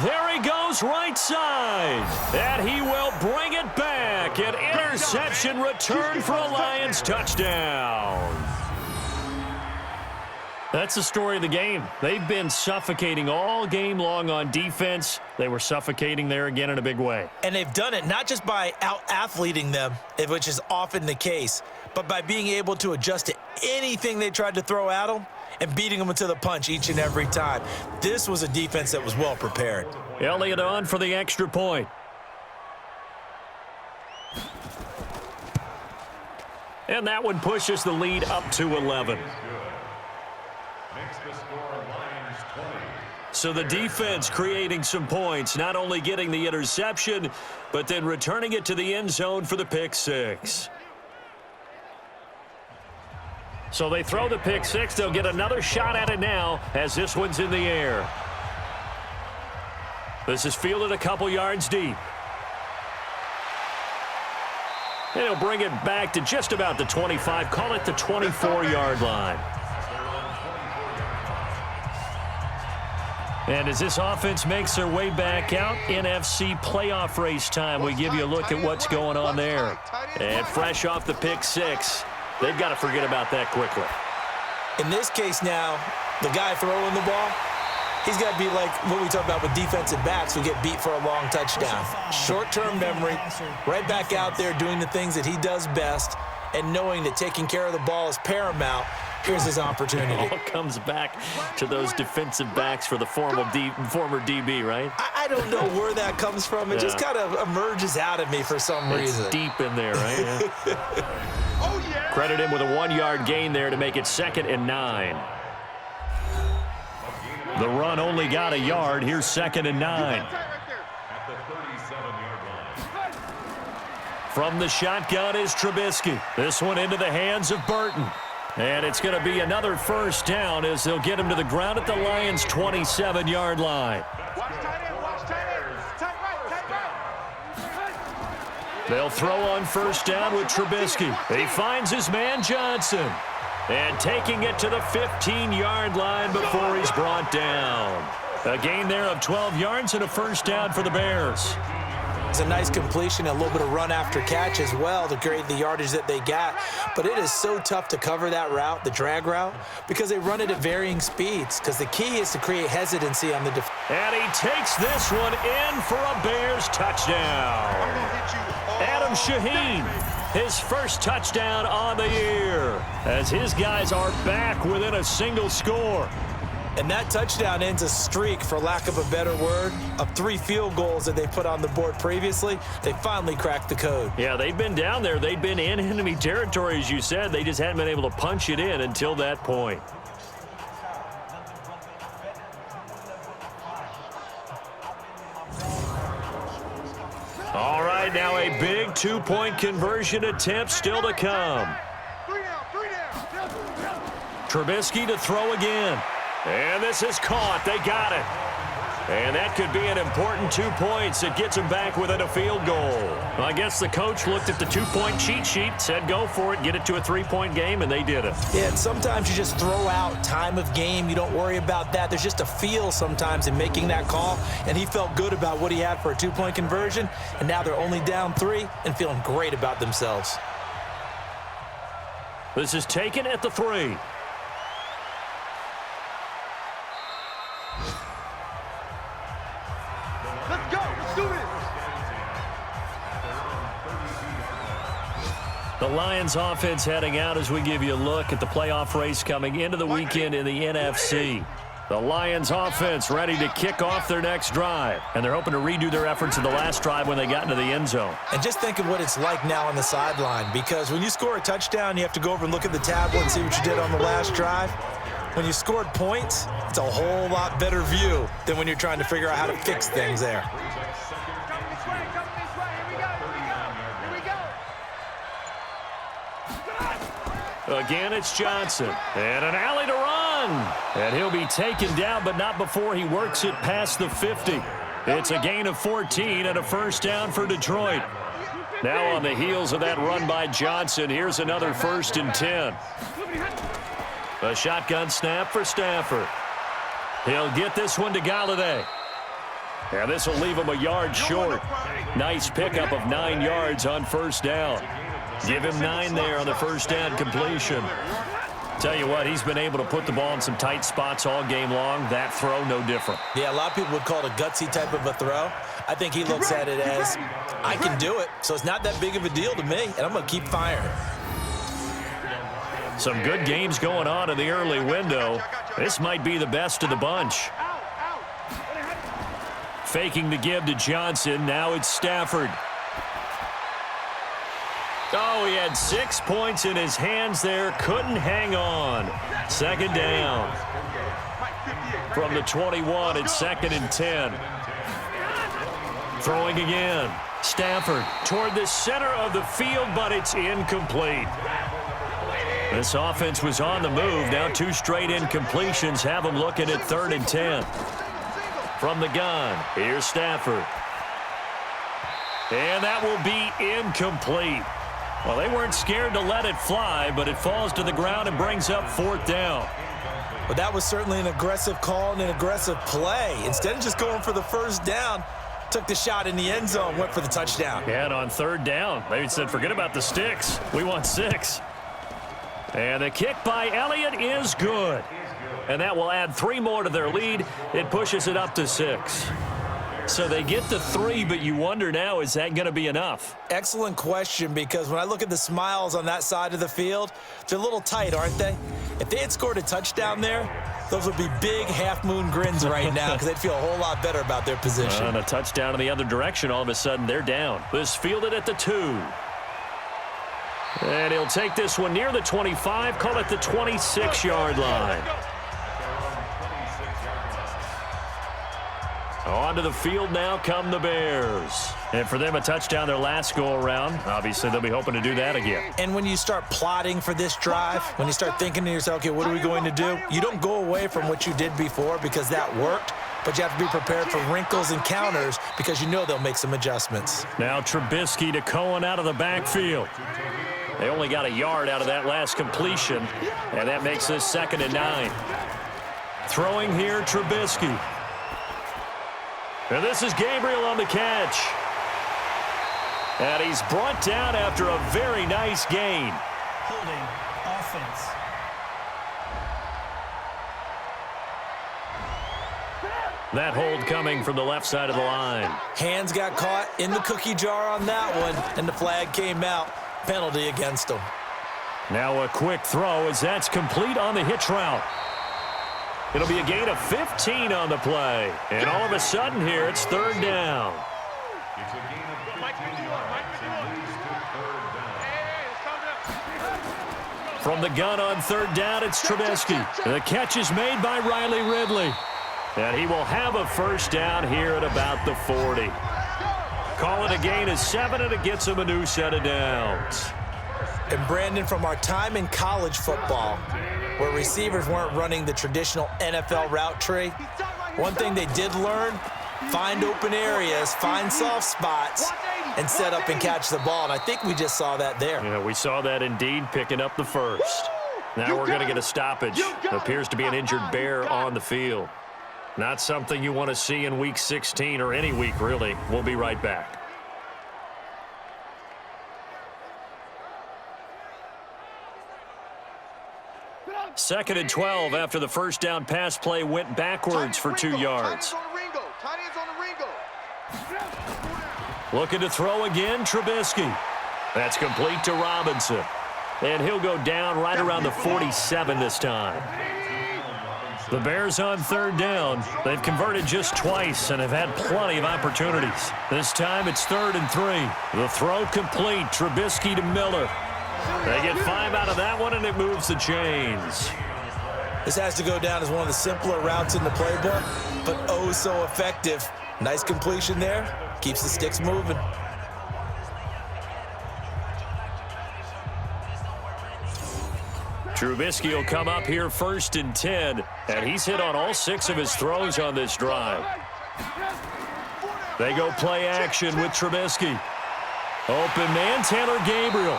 There he goes right side. And he will bring it back. An interception return for a Lions touchdown. That's the story of the game. They've been suffocating all game long on defense. They were suffocating there again in a big way. And they've done it not just by out-athleting them, which is often the case, but by being able to adjust to anything they tried to throw at them and beating them to the punch each and every time. This was a defense that was well prepared. Elliott on for the extra point. And that one pushes the lead up to 11. So the defense creating some points, not only getting the interception, but then returning it to the end zone for the pick 6. So they throw the pick 6. They'll get another shot at it now as this one's in the air. This is fielded a couple yards deep. And he'll bring it back to just about the 25. Call it the 24-yard line. And as this offense makes their way back out, NFC playoff race time, we give you a look at what's going on there. And fresh off the pick 6, they've got to forget about that quickly. In this case now, the guy throwing the ball, he's got to be like what we talk about with defensive backs who get beat for a long touchdown. Short-term memory, right back out there doing the things that he does best, and knowing that taking care of the ball is paramount. Here's his opportunity. It all comes back to those defensive backs for the former DB, right? I don't know where that comes from. It just kind of emerges out of me for some reason. It's deep in there, right? Yeah. Credit him with a 1-yard gain there to make it 2nd and 9. The run only got a yard. Here's 2nd and 9. From the shotgun is Trubisky. This one into the hands of Burton. And it's going to be another first down as they'll get him to the ground at the Lions' 27-yard line. They'll throw on first down with Trubisky. He finds his man Johnson. And taking it to the 15-yard line before he's brought down. A gain there of 12 yards and a first down for the Bears. It's a nice completion, a little bit of run after catch as well to create the yardage that they got. But it is so tough to cover that route, the drag route, because they run it at varying speeds. Because the key is to create hesitancy on the defense. And he takes this one in for a Bears touchdown. Adam Shaheen his first touchdown on the year, as his guys are back within a single score. And that touchdown ends a streak, for lack of a better word, of 3 field goals that they put on the board previously. They finally cracked the code. Yeah, they've been down there. They've been in enemy territory, as you said. They just hadn't been able to punch it in until that point. All right, now a big 2-point conversion attempt still to come. 3 down. Trubisky to throw again. And this is caught. They got it. And that could be an important 2 points. It gets them back within a field goal. Well, I guess the coach looked at the 2-point cheat sheet, said go for it, get it to a 3-point game, and they did it. Yeah, and sometimes you just throw out time of game. You don't worry about that. There's just a feel sometimes in making that call, and he felt good about what he had for a 2-point conversion, and now they're only down 3 and feeling great about themselves. This is taken at the 3. Let's go. Let's do this. The Lions offense heading out as we give you a look at the playoff race coming into the weekend in the NFC. The Lions offense ready to kick off their next drive, and they're hoping to redo their efforts in the last drive when they got into the end zone. And just think of what it's like now on the sideline, because when you score a touchdown, you have to go over and look at the tablet and see what you did on the last drive. When you scored points, it's a whole lot better view than when you're trying to figure out how to fix things there. Come this way. Here we go. Again, it's Johnson. And an alley to run. And he'll be taken down, but not before he works it past the 50. It's a gain of 14 and a first down for Detroit. Now on the heels of that run by Johnson, here's another 1st and 10. A shotgun snap for Stafford. He'll get this one to Galladay. And this will leave him a yard short. Nice pickup of 9 yards on first down. Give him 9 there on the first down completion. Tell you what, he's been able to put the ball in some tight spots all game long. That throw, no different. Yeah, a lot of people would call it a gutsy type of a throw. I think he looks at it as, I can do it, so it's not that big of a deal to me, and I'm going to keep firing. Some good games going on in the early window. This might be the best of the bunch. Faking the give to Johnson. Now it's Stafford. Oh, he had 6 points in his hands there. Couldn't hang on. 2nd down. From the 21, it's 2nd and 10. Throwing again. Stafford toward the center of the field, but it's incomplete. This offense was on the move. Now 2 straight incompletions have them looking at 3rd and 10. From the gun, here's Stafford. And that will be incomplete. Well, they weren't scared to let it fly, but it falls to the ground and brings up 4th down. But that was certainly an aggressive call and an aggressive play. Instead of just going for the first down, took the shot in the end zone, went for the touchdown. Yeah, and on 3rd down, they said, forget about the sticks. We want 6. And the kick by Elliott is good. And that will add 3 more to their lead. It pushes it up to 6. So they get to 3, but you wonder now, is that going to be enough? Excellent question, because when I look at the smiles on that side of the field, they're a little tight, aren't they? If they had scored a touchdown there, those would be big half-moon grins right now, because they'd feel a whole lot better about their position. And a touchdown in the other direction, all of a sudden they're down. This fielded at the 2. And he'll take this one near the 25, call it the 26-yard line. Onto the field now come the Bears. And for them, a touchdown their last go-around. Obviously, they'll be hoping to do that again. And when you start plotting for this drive, when you start thinking to yourself, okay, what are we going to do? You don't go away from what you did before because that worked, but you have to be prepared for wrinkles and counters because you know they'll make some adjustments. Now Trubisky to Cohen out of the backfield. They only got a yard out of that last completion, and that makes this 2nd and 9. Throwing here, Trubisky. And this is Gabriel on the catch. And he's brought down after a very nice gain. Holding offense. That hold coming from the left side of the line. Hands got caught in the cookie jar on that one, and the flag came out. penalty against him. Now a quick throw as that's complete on the hitch route. It'll be a gain of 15 on the play. And all of a sudden here, it's third down. From the gun on third down, it's Trubisky. The catch is made by Riley Ridley. And he will have a first down here at about the 40. Call it a gain of 7, and it gets him a new set of downs. And Brandon, from our time in college football, where receivers weren't running the traditional NFL route tree, one thing they did learn, find open areas, find soft spots, and set up and catch the ball. And I think we just saw that there. Yeah, we saw that indeed, picking up the first. Now we're going to get a stoppage. Appears to be an injured Bear on the field. Not something you want to see in Week 16 or any week, really. We'll be right back. Second and 12 after the first down pass play went backwards for 2 yards. Looking to throw again, Trubisky. That's complete to Robinson. And he'll go down right around the 47 this time. The Bears on third down. They've converted just twice and have had plenty of opportunities. This time it's 3rd and 3. The throw complete. Trubisky to Miller. They get 5 out of that one, and it moves the chains. This has to go down as one of the simpler routes in the playbook, but oh so effective. Nice completion there. Keeps the sticks moving. Trubisky will come up here 1st and 10, and he's hit on all 6 of his throws on this drive. They go play action with Trubisky. Open man, Taylor Gabriel.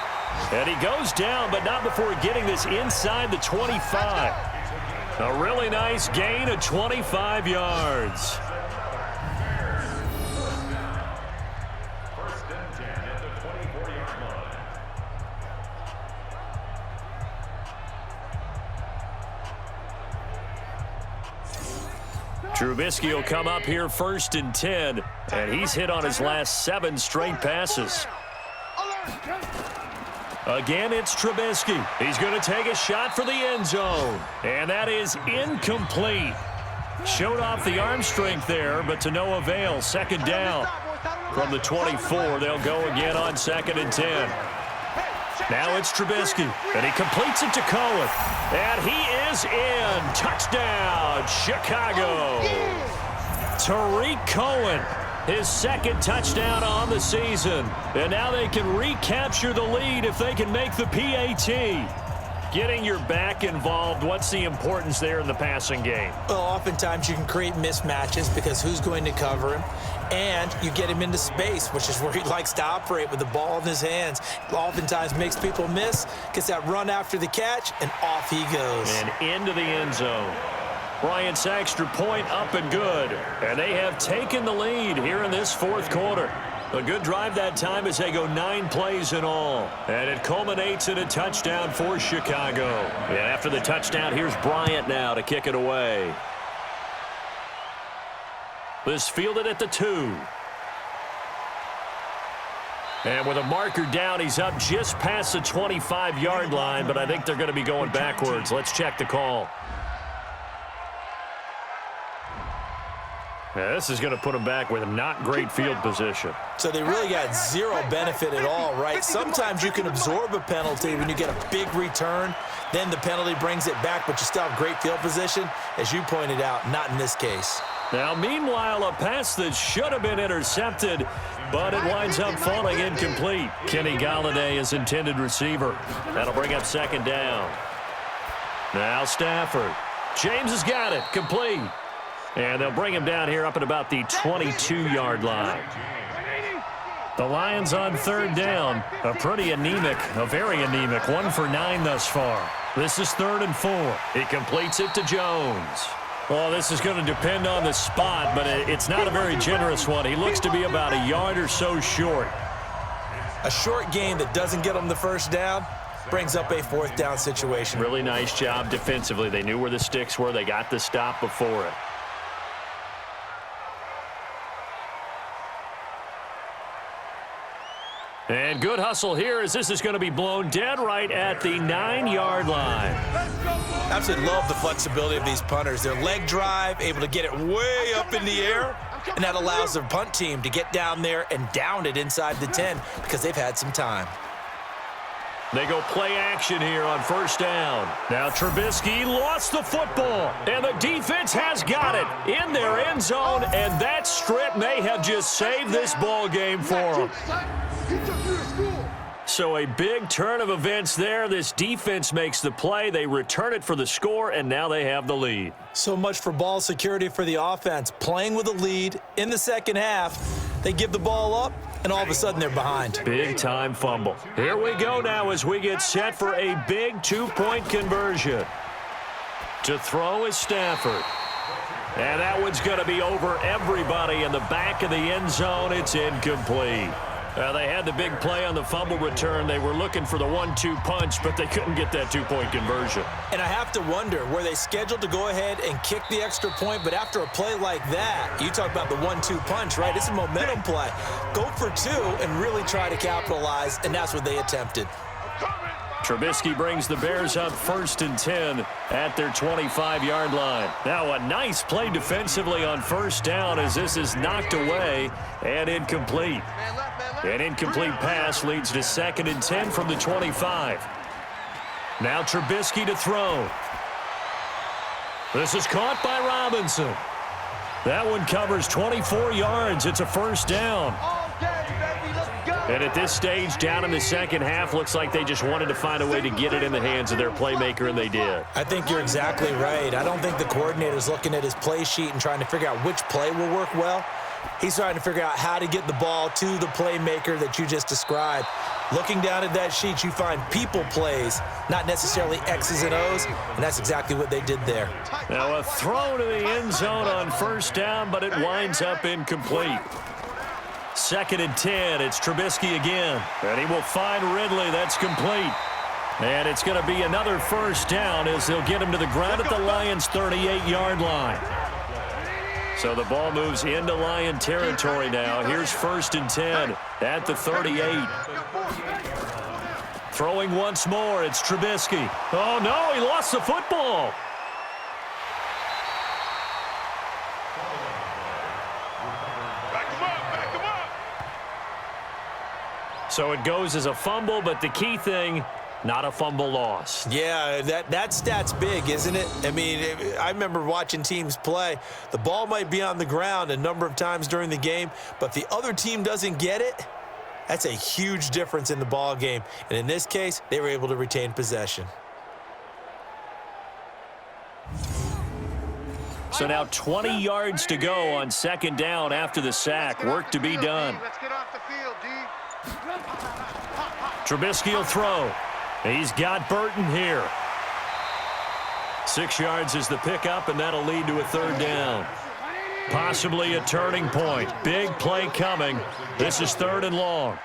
And he goes down, but not before getting this inside the 25. A really nice gain of 25 yards. Trubisky will come up here 1st and 10, and he's hit on his last 7 straight passes. Again, it's Trubisky. He's going to take a shot for the end zone, and that is incomplete. Showed off the arm strength there, but to no avail. 2nd down. From the 24, they'll go again on 2nd and 10. Now it's Trubisky, and he completes it to Cohen. And he is in. Touchdown, Chicago. Tariq Cohen, his 2nd touchdown on the season. And now they can recapture the lead if they can make the PAT. Getting your back involved, what's the importance there in the passing game? Well, oftentimes you can create mismatches because who's going to cover him? And you get him into space, which is where he likes to operate with the ball in his hands. Oftentimes makes people miss, gets that run after the catch, and off he goes. And into the end zone. Bryant's extra point up and good. And they have taken the lead here in this 4th quarter. A good drive that time as they go 9 plays in all. And it culminates in a touchdown for Chicago. And after the touchdown, here's Bryant now to kick it away. This fielded at the 2. And with a marker down, he's up just past the 25-yard line, but I think they're going to be going backwards. Let's check the call. Yeah, this is going to put them back with not great field position. So they really got zero benefit at all, right? Sometimes you can absorb a penalty when you get a big return. Then the penalty brings it back, but you still have great field position. As you pointed out, not in this case. Now, meanwhile, a pass that should have been intercepted, but it winds up falling incomplete. Kenny Golladay is intended receiver. That'll bring up 2nd down. Now Stafford. James has got it. Complete. And they'll bring him down here up at about the 22-yard line. The Lions on 3rd down. A pretty anemic, a very anemic 1 for 9 thus far. This is 3rd and 4. He completes it to Jones. Well, this is going to depend on the spot, but it's not a very generous one. He looks to be about a yard or so short. A short game that doesn't get him the first down brings up a 4th down situation. Really nice job defensively. They knew where the sticks were. They got the stop before it. And good hustle here as this is going to be blown dead right at the 9-yard line. Absolutely love the flexibility of these punters. Their leg drive, able to get it way up in the air, and that allows the punt team to get down there and down it inside the 10 because they've had some time. They go play action here on first down. Now Trubisky lost the football, and the defense has got it in their end zone, and that strip may have just saved this ball game for them. So a big turn of events there. This defense makes the play. They return it for the score, and now they have the lead. So much for ball security for the offense. Playing with a lead in the second half, they give the ball up, and all of a sudden they're behind. Big-time fumble. Here we go now as we get set for a big 2-point conversion. To throw is Stafford. And that one's going to be over everybody in the back of the end zone. It's incomplete. They had the big play on the fumble return. They were looking for the 1-2 punch, but they couldn't get that 2-point conversion. And I have to wonder, were they scheduled to go ahead and kick the extra point, but after a play like that, you talk about the 1-2 punch, right? It's a momentum play. Go for 2 and really try to capitalize, and that's what they attempted. Trubisky brings the Bears up 1st and 10 at their 25-yard line. Now a nice play defensively on first down as this is knocked away and incomplete. An incomplete pass leads to 2nd and 10 from the 25. Now Trubisky to throw. This is caught by Robinson. That one covers 24 yards. It's a first down. And at this stage, down in the second half, looks like they just wanted to find a way to get it in the hands of their playmaker, and they did. I think you're exactly right. I don't think the coordinator's looking at his play sheet and trying to figure out which play will work well. He's trying to figure out how to get the ball to the playmaker that you just described. Looking down at that sheet, you find people plays, not necessarily X's and O's, and that's exactly what they did there. Now a throw to the end zone on first down, but it winds up incomplete. 2nd and 10, it's Trubisky again. And he will find Ridley. That's complete. And it's going to be another first down as they'll get him to the ground at the Lions' 38-yard line. So the ball moves into Lion territory now. Here's 1st and 10 at the 38. Throwing once more, it's Trubisky. Oh, no, he lost the football. So it goes as a fumble, but the key thing, not a fumble loss. Yeah, that stat's big, isn't it? I mean, I remember watching teams play. The ball might be on the ground a number of times during the game, but if the other team doesn't get it, that's a huge difference in the ball game. And in this case, they were able to retain possession. So now 20 yards to go on 2nd down after the sack. Work to be done. Let's get off the field, D. Trubisky will throw. He's got Burton here. 6 yards is the pickup, and that'll lead to a 3rd down. Possibly a turning point. Big play coming. This is 3rd and long.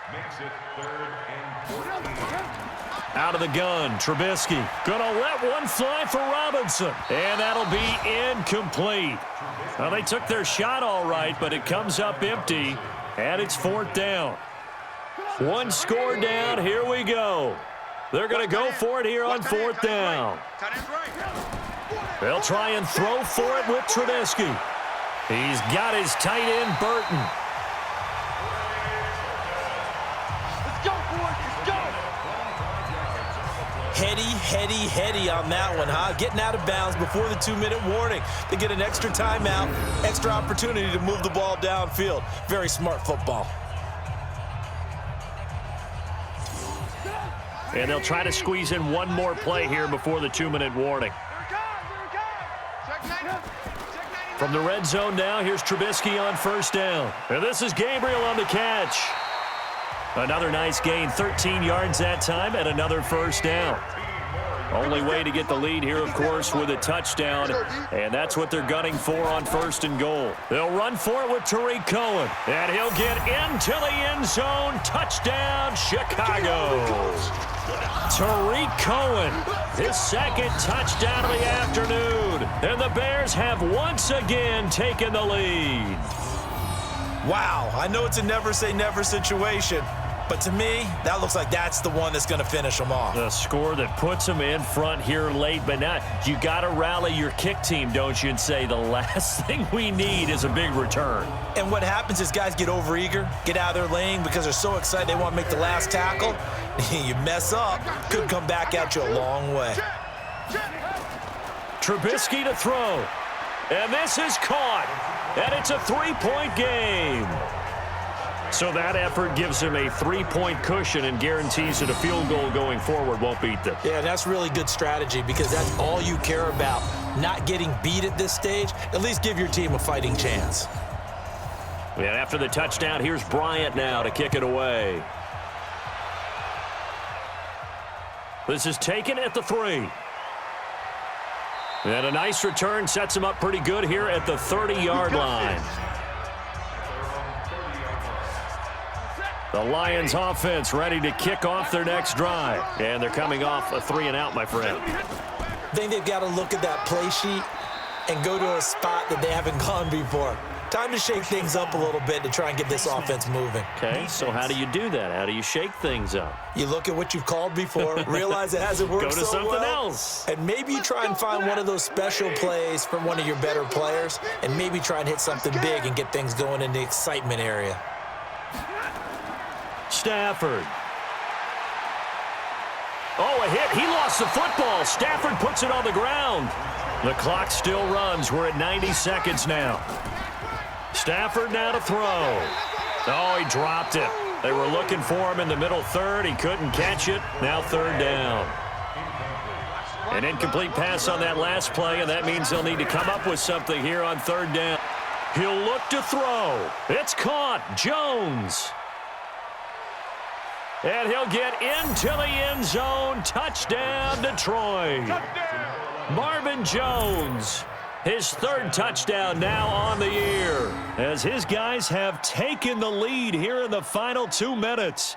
Out of the gun, Trubisky. Gonna let one fly for Robinson. And that'll be incomplete. Well, they took their shot all right, but it comes up empty, and it's 4th down. One score down. Here we go. They're going to go for it here on 4th down. They'll try and throw for it with Trubisky. He's got his tight end, Burton. Let's go, boys. Let's go. Heady on that one, huh? Getting out of bounds before the 2-minute warning. They get an extra timeout, extra opportunity to move the ball downfield. Very smart football. And they'll try to squeeze in one more play here before the 2-minute warning. From the red zone now, here's Trubisky on 1st down. And this is Gabriel on the catch. Another nice gain, 13 yards that time, and another 1st down. Only way to get the lead here, of course, with a touchdown, and that's what they're gunning for on 1st and goal. They'll run for it with Tariq Cohen, and he'll get into the end zone. Touchdown, Chicago. Tariq Cohen, his 2nd touchdown of the afternoon, and the Bears have once again taken the lead. Wow, I know it's a never say never situation, But to me, that looks like that's the one that's going to finish them off. The score that puts them in front here late, but now you got to rally your kick team, don't you, and say the last thing we need is a big return. And what happens is guys get overeager, get out of their lane because they're so excited they want to make the last tackle. You mess up, could come back at you a long way. Trubisky to throw. And this is caught. And it's a 3-point game. So that effort gives him a 3-point cushion and guarantees that a field goal going forward won't beat them. Yeah, that's really good strategy because that's all you care about. Not getting beat at this stage. At least give your team a fighting chance. And after the touchdown, here's Bryant now to kick it away. This is taken at the 3. And a nice return sets him up pretty good here at the 30-yard line. The Lions offense ready to kick off their next drive. And they're coming off a 3-and-out, my friend. I think they've got to look at that play sheet and go to a spot that they haven't gone before. Time to shake things up a little bit to try and get this offense moving. Okay, so how do you do that? How do you shake things up? You look at what you've called before, realize it hasn't worked so well. Go to something else. And maybe you try and find one of those special plays from one of your better players, and maybe try and hit something big and get things going in the excitement area. Stafford. Oh, a hit. He lost the football. Stafford puts it on the ground. The clock still runs. We're at 90 seconds now. Stafford now to throw. Oh, he dropped it. They were looking for him in the middle third. He couldn't catch it. Now 3rd down. An incomplete pass on that last play, and that means they'll need to come up with something here on 3rd down. He'll look to throw. It's caught. Jones. And he'll get into the end zone. Touchdown, Detroit. Marvin Jones, his 3rd touchdown now on the year, as his guys have taken the lead here in the final 2 minutes.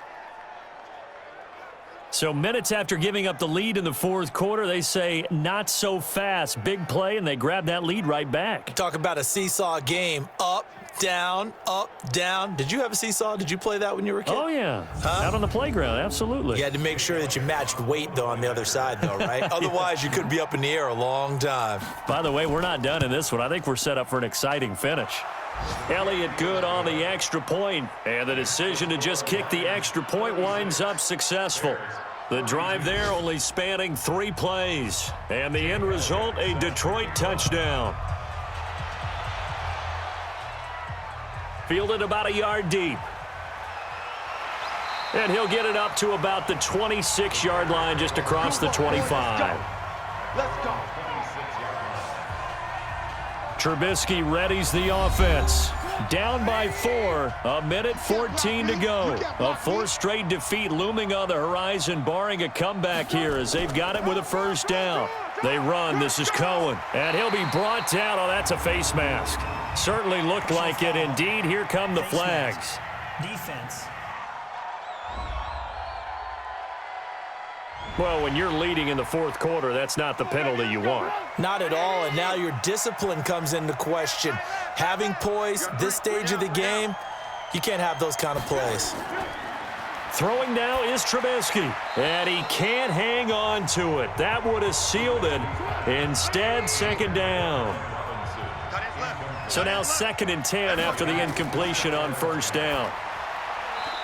So minutes after giving up the lead in the 4th quarter, they say not so fast. Big play, and they grab that lead right back. Talk about a seesaw game. Up, down, up, down. Did you have a seesaw? Did you play that when you were a kid? Oh, yeah. Out on the playground, absolutely. You had to make sure that you matched weight, though, on the other side, though, right? Otherwise, you could be up in the air a long time. By the way, we're not done in this one. I think we're set up for an exciting finish. Elliott good on the extra point, and the decision to just kick the extra point winds up successful. The drive there only spanning 3 plays, and the end result, a Detroit touchdown. Fielded about a yard deep. And he'll get it up to about the 26-yard line, just across the 25. Let's go. Trubisky readies the offense. Down by 4, 1:14 to go. A 4th straight defeat looming on the horizon, barring a comeback here as they've got it with a 1st down. They run. This is Cohen. And he'll be brought down. Oh, that's a face mask. Certainly looked like it. Indeed, here come the flags. Defense. Well, when you're leading in the 4th quarter, that's not the penalty you want. Not at all, and now your discipline comes into question. Having poise this stage of the game, you can't have those kind of plays. Throwing now is Trubisky, and he can't hang on to it. That would have sealed it. Instead, 2nd down. So now 2nd and 10 after the incompletion on 1st down.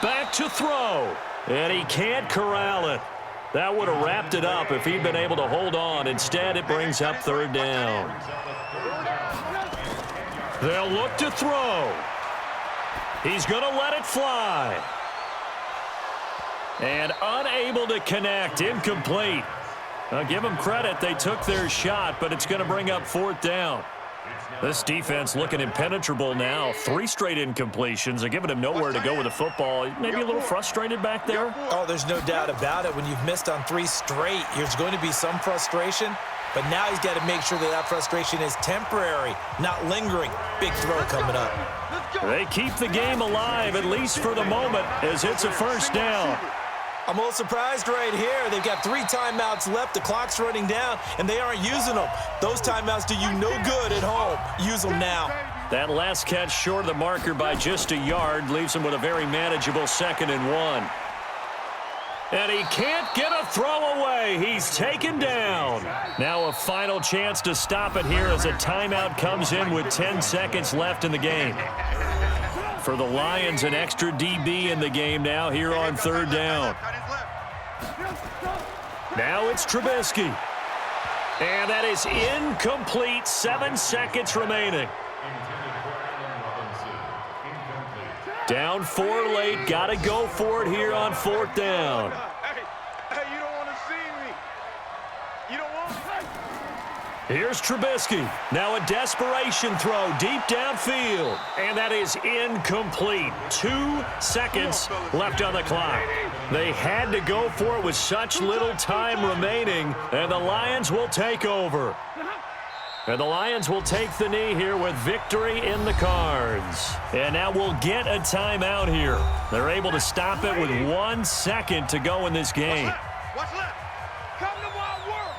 Back to throw, and he can't corral it. That would have wrapped it up if he'd been able to hold on. Instead, it brings up 3rd down. They'll look to throw. He's going to let it fly. And unable to connect, incomplete. I'll give them credit. They took their shot, but it's going to bring up 4th down. This defense looking impenetrable now. 3 straight incompletions. They're giving him nowhere to go with the football. Maybe a little frustrated back there. Oh, there's no doubt about it. When you've missed on 3 straight, there's going to be some frustration. But now he's got to make sure that that frustration is temporary, not lingering. Big throw coming up. They keep the game alive, at least for the moment, as it's a 1st down. I'm a little surprised right here. They've got 3 timeouts left. The clock's running down, and they aren't using them. Those timeouts do you no good at home. Use them now. That last catch short of the marker by just a yard leaves him with a very manageable 2nd and 1. And he can't get a throw away. He's taken down. Now a final chance to stop it here as a timeout comes in with 10 seconds left in the game. For the Lions, an extra DB in the game now here on 3rd down. Now it's Trubisky. And that is incomplete. 7 seconds remaining. Down 4 late. Got to go for it here on 4th down. Hey, you don't want to see me. You don't want to. Here's Trubisky. Now a desperation throw deep downfield. And that is incomplete. 2 seconds left on the clock. They had to go for it with such little time remaining. And the Lions will take over. And the Lions will take the knee here with victory in the cards. And now we'll get a timeout here. They're able to stop it with 1 second to go in this game. What's left? Come to my world.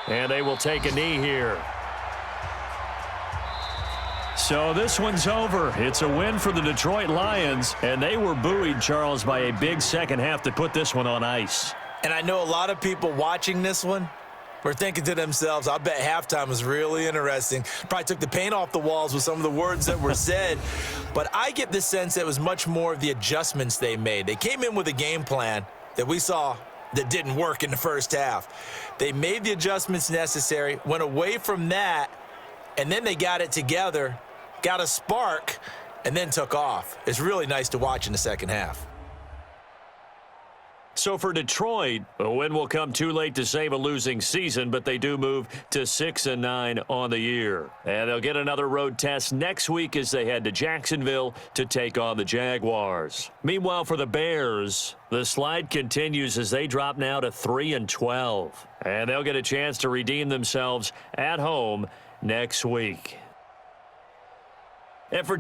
And they will take a knee here. So this one's over. It's a win for the Detroit Lions. And they were buoyed, Charles, by a big second half to put this one on ice. And I know a lot of people watching this one were thinking to themselves, I bet halftime was really interesting. Probably took the paint off the walls with some of the words that were said. But I get the sense that it was much more of the adjustments they made. They came in with a game plan that we saw that didn't work in the first half. They made the adjustments necessary, went away from that, and then they got it together, got a spark, and then took off. It's really nice to watch in the second half. So for Detroit, a win will come too late to save a losing season, but they do move to 6-9 on the year. And they'll get another road test next week as they head to Jacksonville to take on the Jaguars. Meanwhile, for the Bears, the slide continues as they drop now to 3-12. And they'll get a chance to redeem themselves at home next week. And for